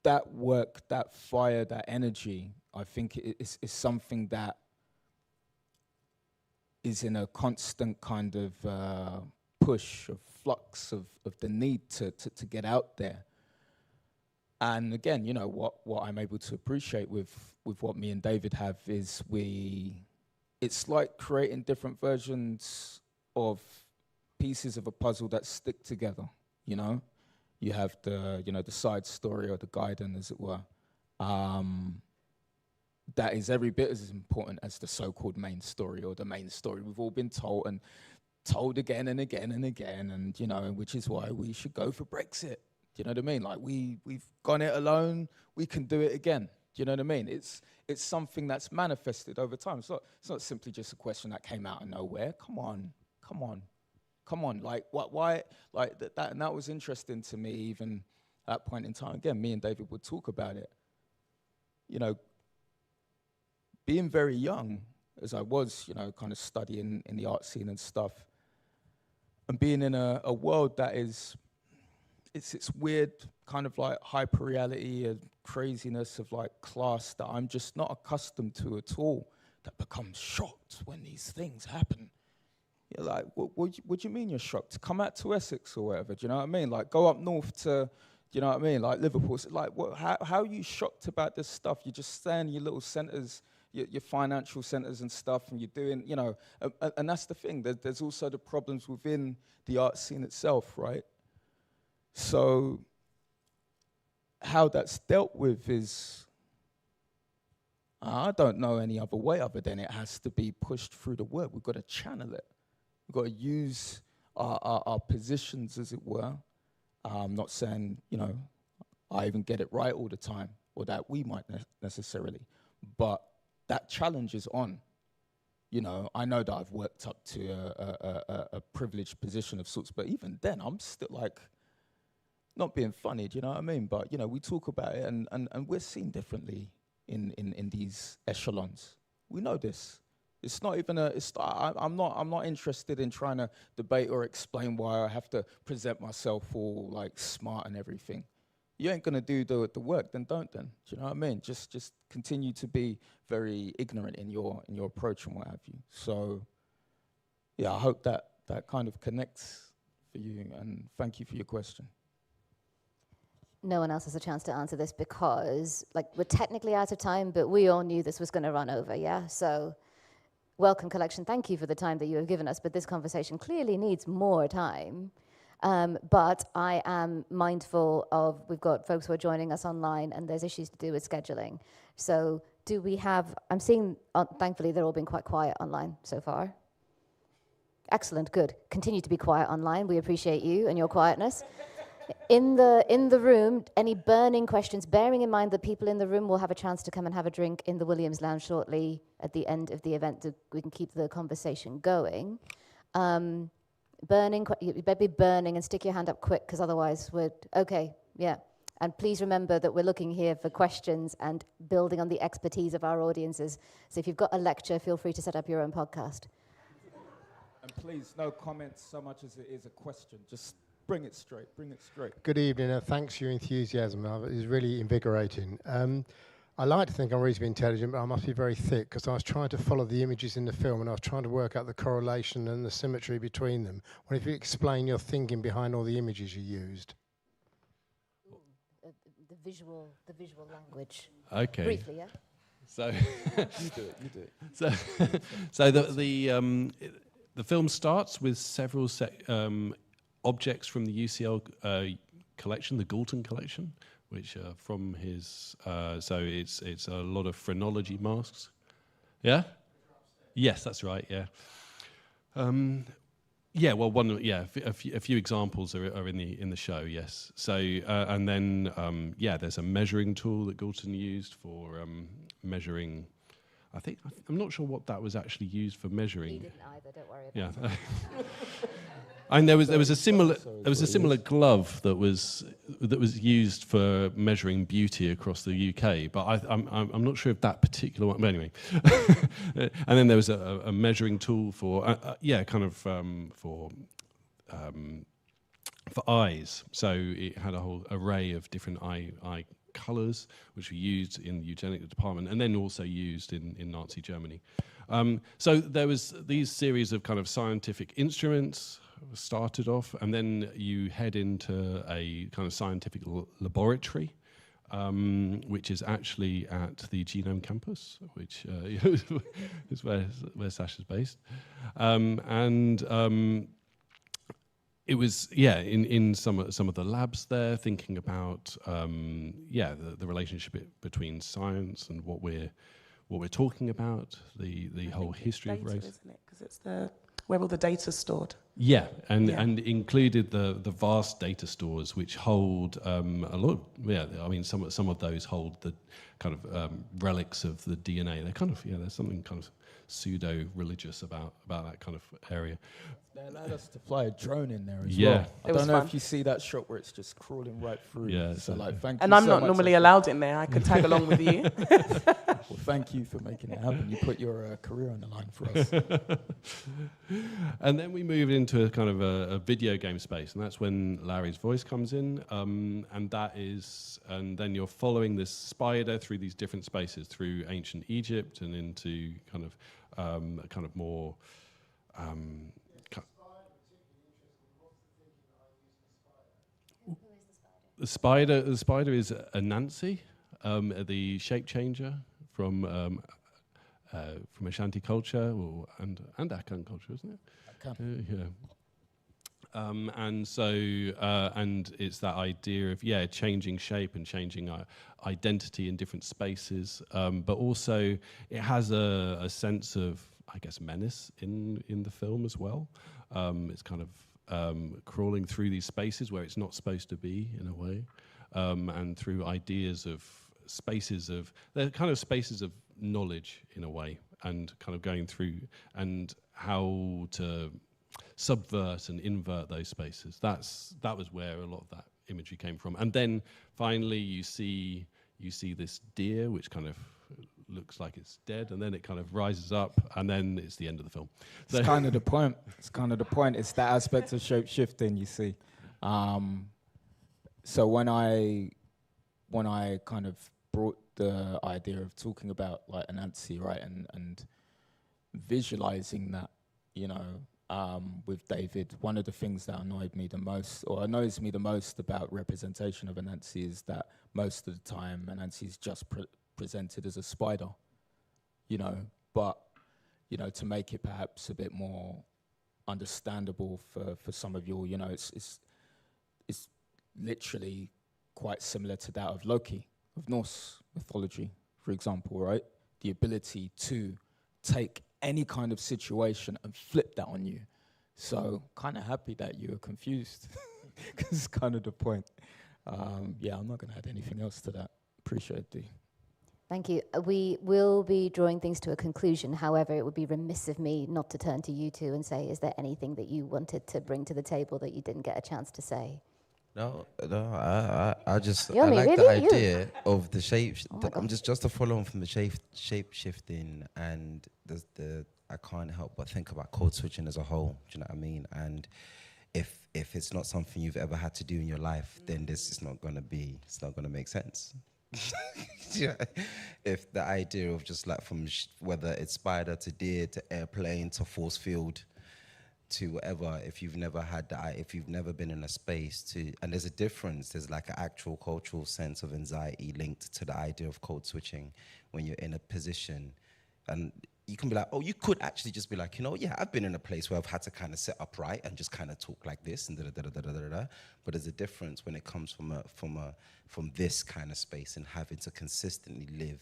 that work, that fire, that energy, I think is something that is in a constant kind of push, of flux, of the need to get out there. And again, what I'm able to appreciate with what me and David have is it's like creating different versions of pieces of a puzzle that stick together, You have the side story or the guidance, as it were, that is every bit as important as the so-called main story or the main story we've all been told and told again and again and again, and which is why we should go for Brexit. Do you know what I mean? Like we've gone it alone, we can do it again. Do you know what I mean? It's something that's manifested over time. It's not simply just a question that came out of nowhere. Come on. Like why? Like that, and that was interesting to me. Even at that point in time, again, me and David would talk about it. Being very young, as I was, kind of studying in the art scene and stuff, and being in a world that is, it's weird kind of like hyper reality and craziness of like class that I'm just not accustomed to at all, that becomes shocked when these things happen. You're like, what do you mean you're shocked? Come out to Essex or whatever, do you know what I mean? Like, go up north to, do you know what I mean? Like Liverpool. So like, how are you shocked about this stuff? You just stay in your little centres, your financial centres and stuff, and you're doing, and that's the thing. There's also the problems within the art scene itself, right? So how that's dealt with is, I don't know any other way other than it has to be pushed through the work. We've got to channel it. We've got to use our positions, as it were. I'm not saying, I even get it right all the time, or that we might necessarily, but that challenge is on. I know that I've worked up to a privileged position of sorts, but even then, I'm still like, not being funny, do you know what I mean? But, we talk about it, and we're seen differently in these echelons. We know this. It's not even I'm not interested in trying to debate or explain why I have to present myself all like smart and everything. You ain't gonna do the work, then don't then. Do you know what I mean? Just continue to be very ignorant in your approach and what have you. So yeah, I hope that kind of connects for you, and thank you for your question. No one else has a chance to answer this because, we're technically out of time, but we all knew this was going to run over, yeah? So, welcome, collection. Thank you for the time that you have given us, but this conversation clearly needs more time. But I am mindful of, we've got folks who are joining us online, and there's issues to do with scheduling. So, do we have, I'm seeing, thankfully, they're all been quite quiet online so far. Excellent, good. Continue to be quiet online. We appreciate you and your quietness. In the room, any burning questions, bearing in mind that people in the room will have a chance to come and have a drink in the Williams Lounge shortly at the end of the event, we can keep the conversation going. You better be burning and stick your hand up quick, because otherwise okay, yeah. And please remember that we're looking here for questions and building on the expertise of our audiences. So if you've got a lecture, feel free to set up your own podcast. And please, no comments so much as it is a question. Just bring it straight. Good evening, thanks for your enthusiasm. It was really invigorating. I like to think I'm reasonably intelligent, but I must be very thick, because I was trying to follow the images in the film, and I was trying to work out the correlation and the symmetry between them. Well, if you explain your thinking behind all the images you used. The visual language. Okay. Briefly, yeah? You do it. So the film starts with several objects from the UCL collection, the Galton collection, which are from his. So it's a lot of phrenology masks. Yeah. Yes, that's right. Yeah. Well, a few examples are in the show. Yes. So and then there's a measuring tool that Galton used for measuring. I'm not sure what that was actually used for measuring. We didn't either. Don't worry about Yeah. it. And there was a similar glove that was used for measuring beauty across the UK, but I'm not sure if that particular one. But anyway, and then there was a measuring tool for for eyes. So it had a whole array of different eye colours, which were used in the eugenics department, and then also used in Nazi Germany. So there was these series of kind of scientific instruments started off, and then you head into a kind of scientific laboratory, which is actually at the Genome campus, which is where Sasha's based. It was in some of the labs there, thinking about the relationship between science and what we're talking about, the whole history of race. Isn't it? Because it's where all the data's stored. Yeah, and included the vast data stores, which hold a lot. I mean, some of those hold the kind of relics of the DNA. They're kind of there's something kind of pseudo-religious about that kind of area. They allowed us to fly a drone in there as Yeah. well. I don't know fun. if you see that shot where it's just crawling right through. Yeah, So like, thank you And I'm so not much. normally allowed in there. I could tag along with you. Well, thank you for making it happen. You put your career on the line for us. And then we moved into a kind of a video game space, and that's when Larry's voice comes in, and then you're following this spider through these different spaces, through ancient Egypt and into kind of more. The spider is Anansi, the shape changer from Ashanti culture and Akan culture, isn't it? Akan. And it's that idea of changing shape and changing identity in different spaces, but also it has a sense of, I guess, menace in the film as well. It's kind of crawling through these spaces where it's not supposed to be, in a way, and through ideas of they're kind of spaces of knowledge, in a way, and kind of going through and how to subvert and invert those spaces. That was where a lot of that imagery came from. And then finally you see this deer, which kind of looks like it's dead, and then it kind of rises up, and then it's the end of the film. So it's kind of the point. It's that aspect of shape shifting, you see. So when I kind of brought the idea of talking about like Anansi, right, and visualizing that, with David, one of the things that annoys me the most about representation of Anansi is that most of the time Anansi is just presented as a spider, but to make it perhaps a bit more understandable for some of you, it's literally quite similar to that of Loki, of Norse mythology, for example, right? The ability to take any kind of situation and flip that on you. So kind of happy that you were confused, because it's kind of the point. I'm not going to add anything else to that. Appreciate it, Dee. Thank you. We will be drawing things to a conclusion. However, it would be remiss of me not to turn to you two and say, is there anything that you wanted to bring to the table that you didn't get a chance to say? No, I like Really? the idea of the shape. Oh I'm just to follow on from the shape shifting, and I can't help but think about code switching as a whole. Do you know what I mean? And if it's not something you've ever had to do in your life, then this is not gonna make sense. Yeah. If the idea of just like from whether it's spider to deer to airplane to force field to whatever, if you've never been in a space and there's a difference, there's like an actual cultural sense of anxiety linked to the idea of code switching when you're in a position, and you can be like, oh, you could actually just be like, I've been in a place where I've had to kind of sit upright and just kind of talk like this and da-da-da-da-da-da-da. But there's a difference when it comes from this kind of space and having to consistently live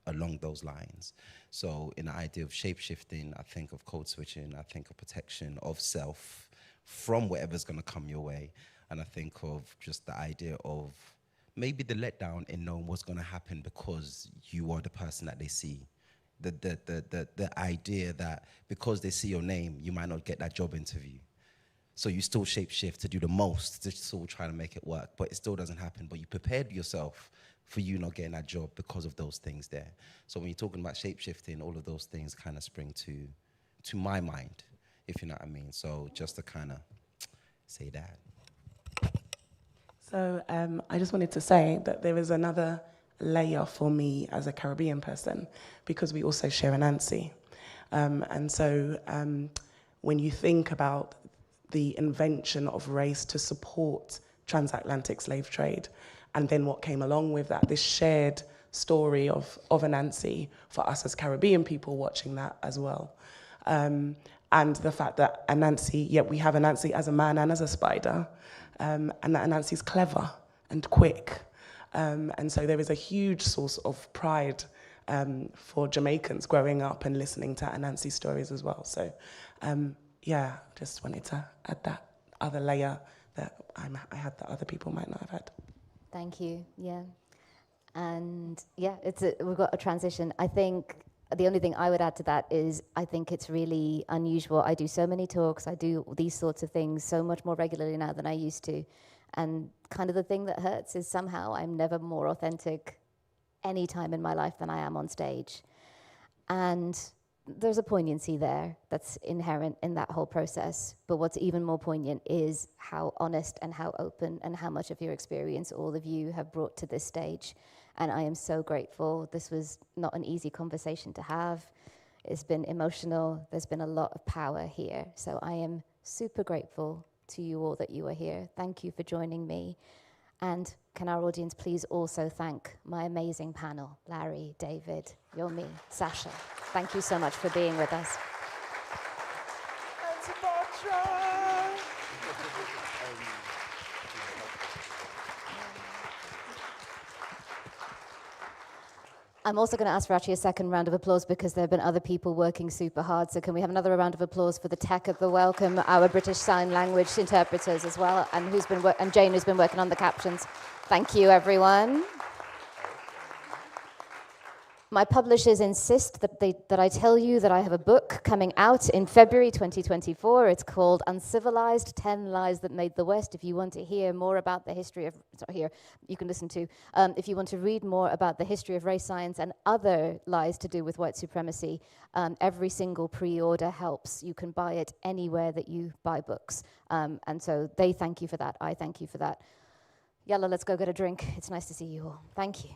along those lines. So in the idea of shape-shifting, I think of code switching, I think of protection of self from whatever's going to come your way. And I think of just the idea of maybe the letdown in knowing what's going to happen because you are the person that they see. The idea that because they see your name, you might not get that job interview. So you still shapeshift to do the most to still try to make it work, but it still doesn't happen. But you prepared yourself for you not getting that job because of those things there. So when you're talking about shapeshifting, all of those things kind of spring to my mind, if you know what I mean. So just to kind of say that. So I just wanted to say that there is another layer for me as a Caribbean person, because we also share an auntie. And so when you think about the invention of race to support transatlantic slave trade, and then what came along with that, this shared story of Anansi for us as Caribbean people watching that as well. And the fact that Anansi, yet we have Anansi as a man and as a spider, and that Anansi's clever and quick. And so there is a huge source of pride for Jamaicans growing up and listening to Anansi stories as well. So yeah, just wanted to add that other layer that I had that other people might not have had. Thank you, yeah. And yeah, we've got a transition. I think the only thing I would add to that is I think it's really unusual. I do so many talks, I do these sorts of things so much more regularly now than I used to. And kind of the thing that hurts is somehow I'm never more authentic any time in my life than I am on stage. And there's a poignancy there that's inherent in that whole process. But what's even more poignant is how honest and how open and how much of your experience all of you have brought to this stage. And I am so grateful. This was not an easy conversation to have. It's been emotional. There's been a lot of power here. So I am super grateful to you all that you are here. Thank you for joining me. And can our audience please also thank my amazing panel, Larry, David, Yomi, Sasha. Thank you so much for being with us. I'm also going to ask for actually a second round of applause because there have been other people working super hard. So can we have another round of applause for the tech of the welcome, our British Sign Language interpreters as well, and and Jane, who's been working on the captions. Thank you, everyone. My publishers insist that I tell you that I have a book coming out in February 2024. It's called Uncivilized, 10 Lies That Made the West. If you want to hear more about the history of, you can listen to, if you want to read more about the history of race science and other lies to do with white supremacy, every single pre-order helps. You can buy it anywhere that you buy books. And so they thank you for that. I thank you for that. Yalla, let's go get a drink. It's nice to see you all. Thank you.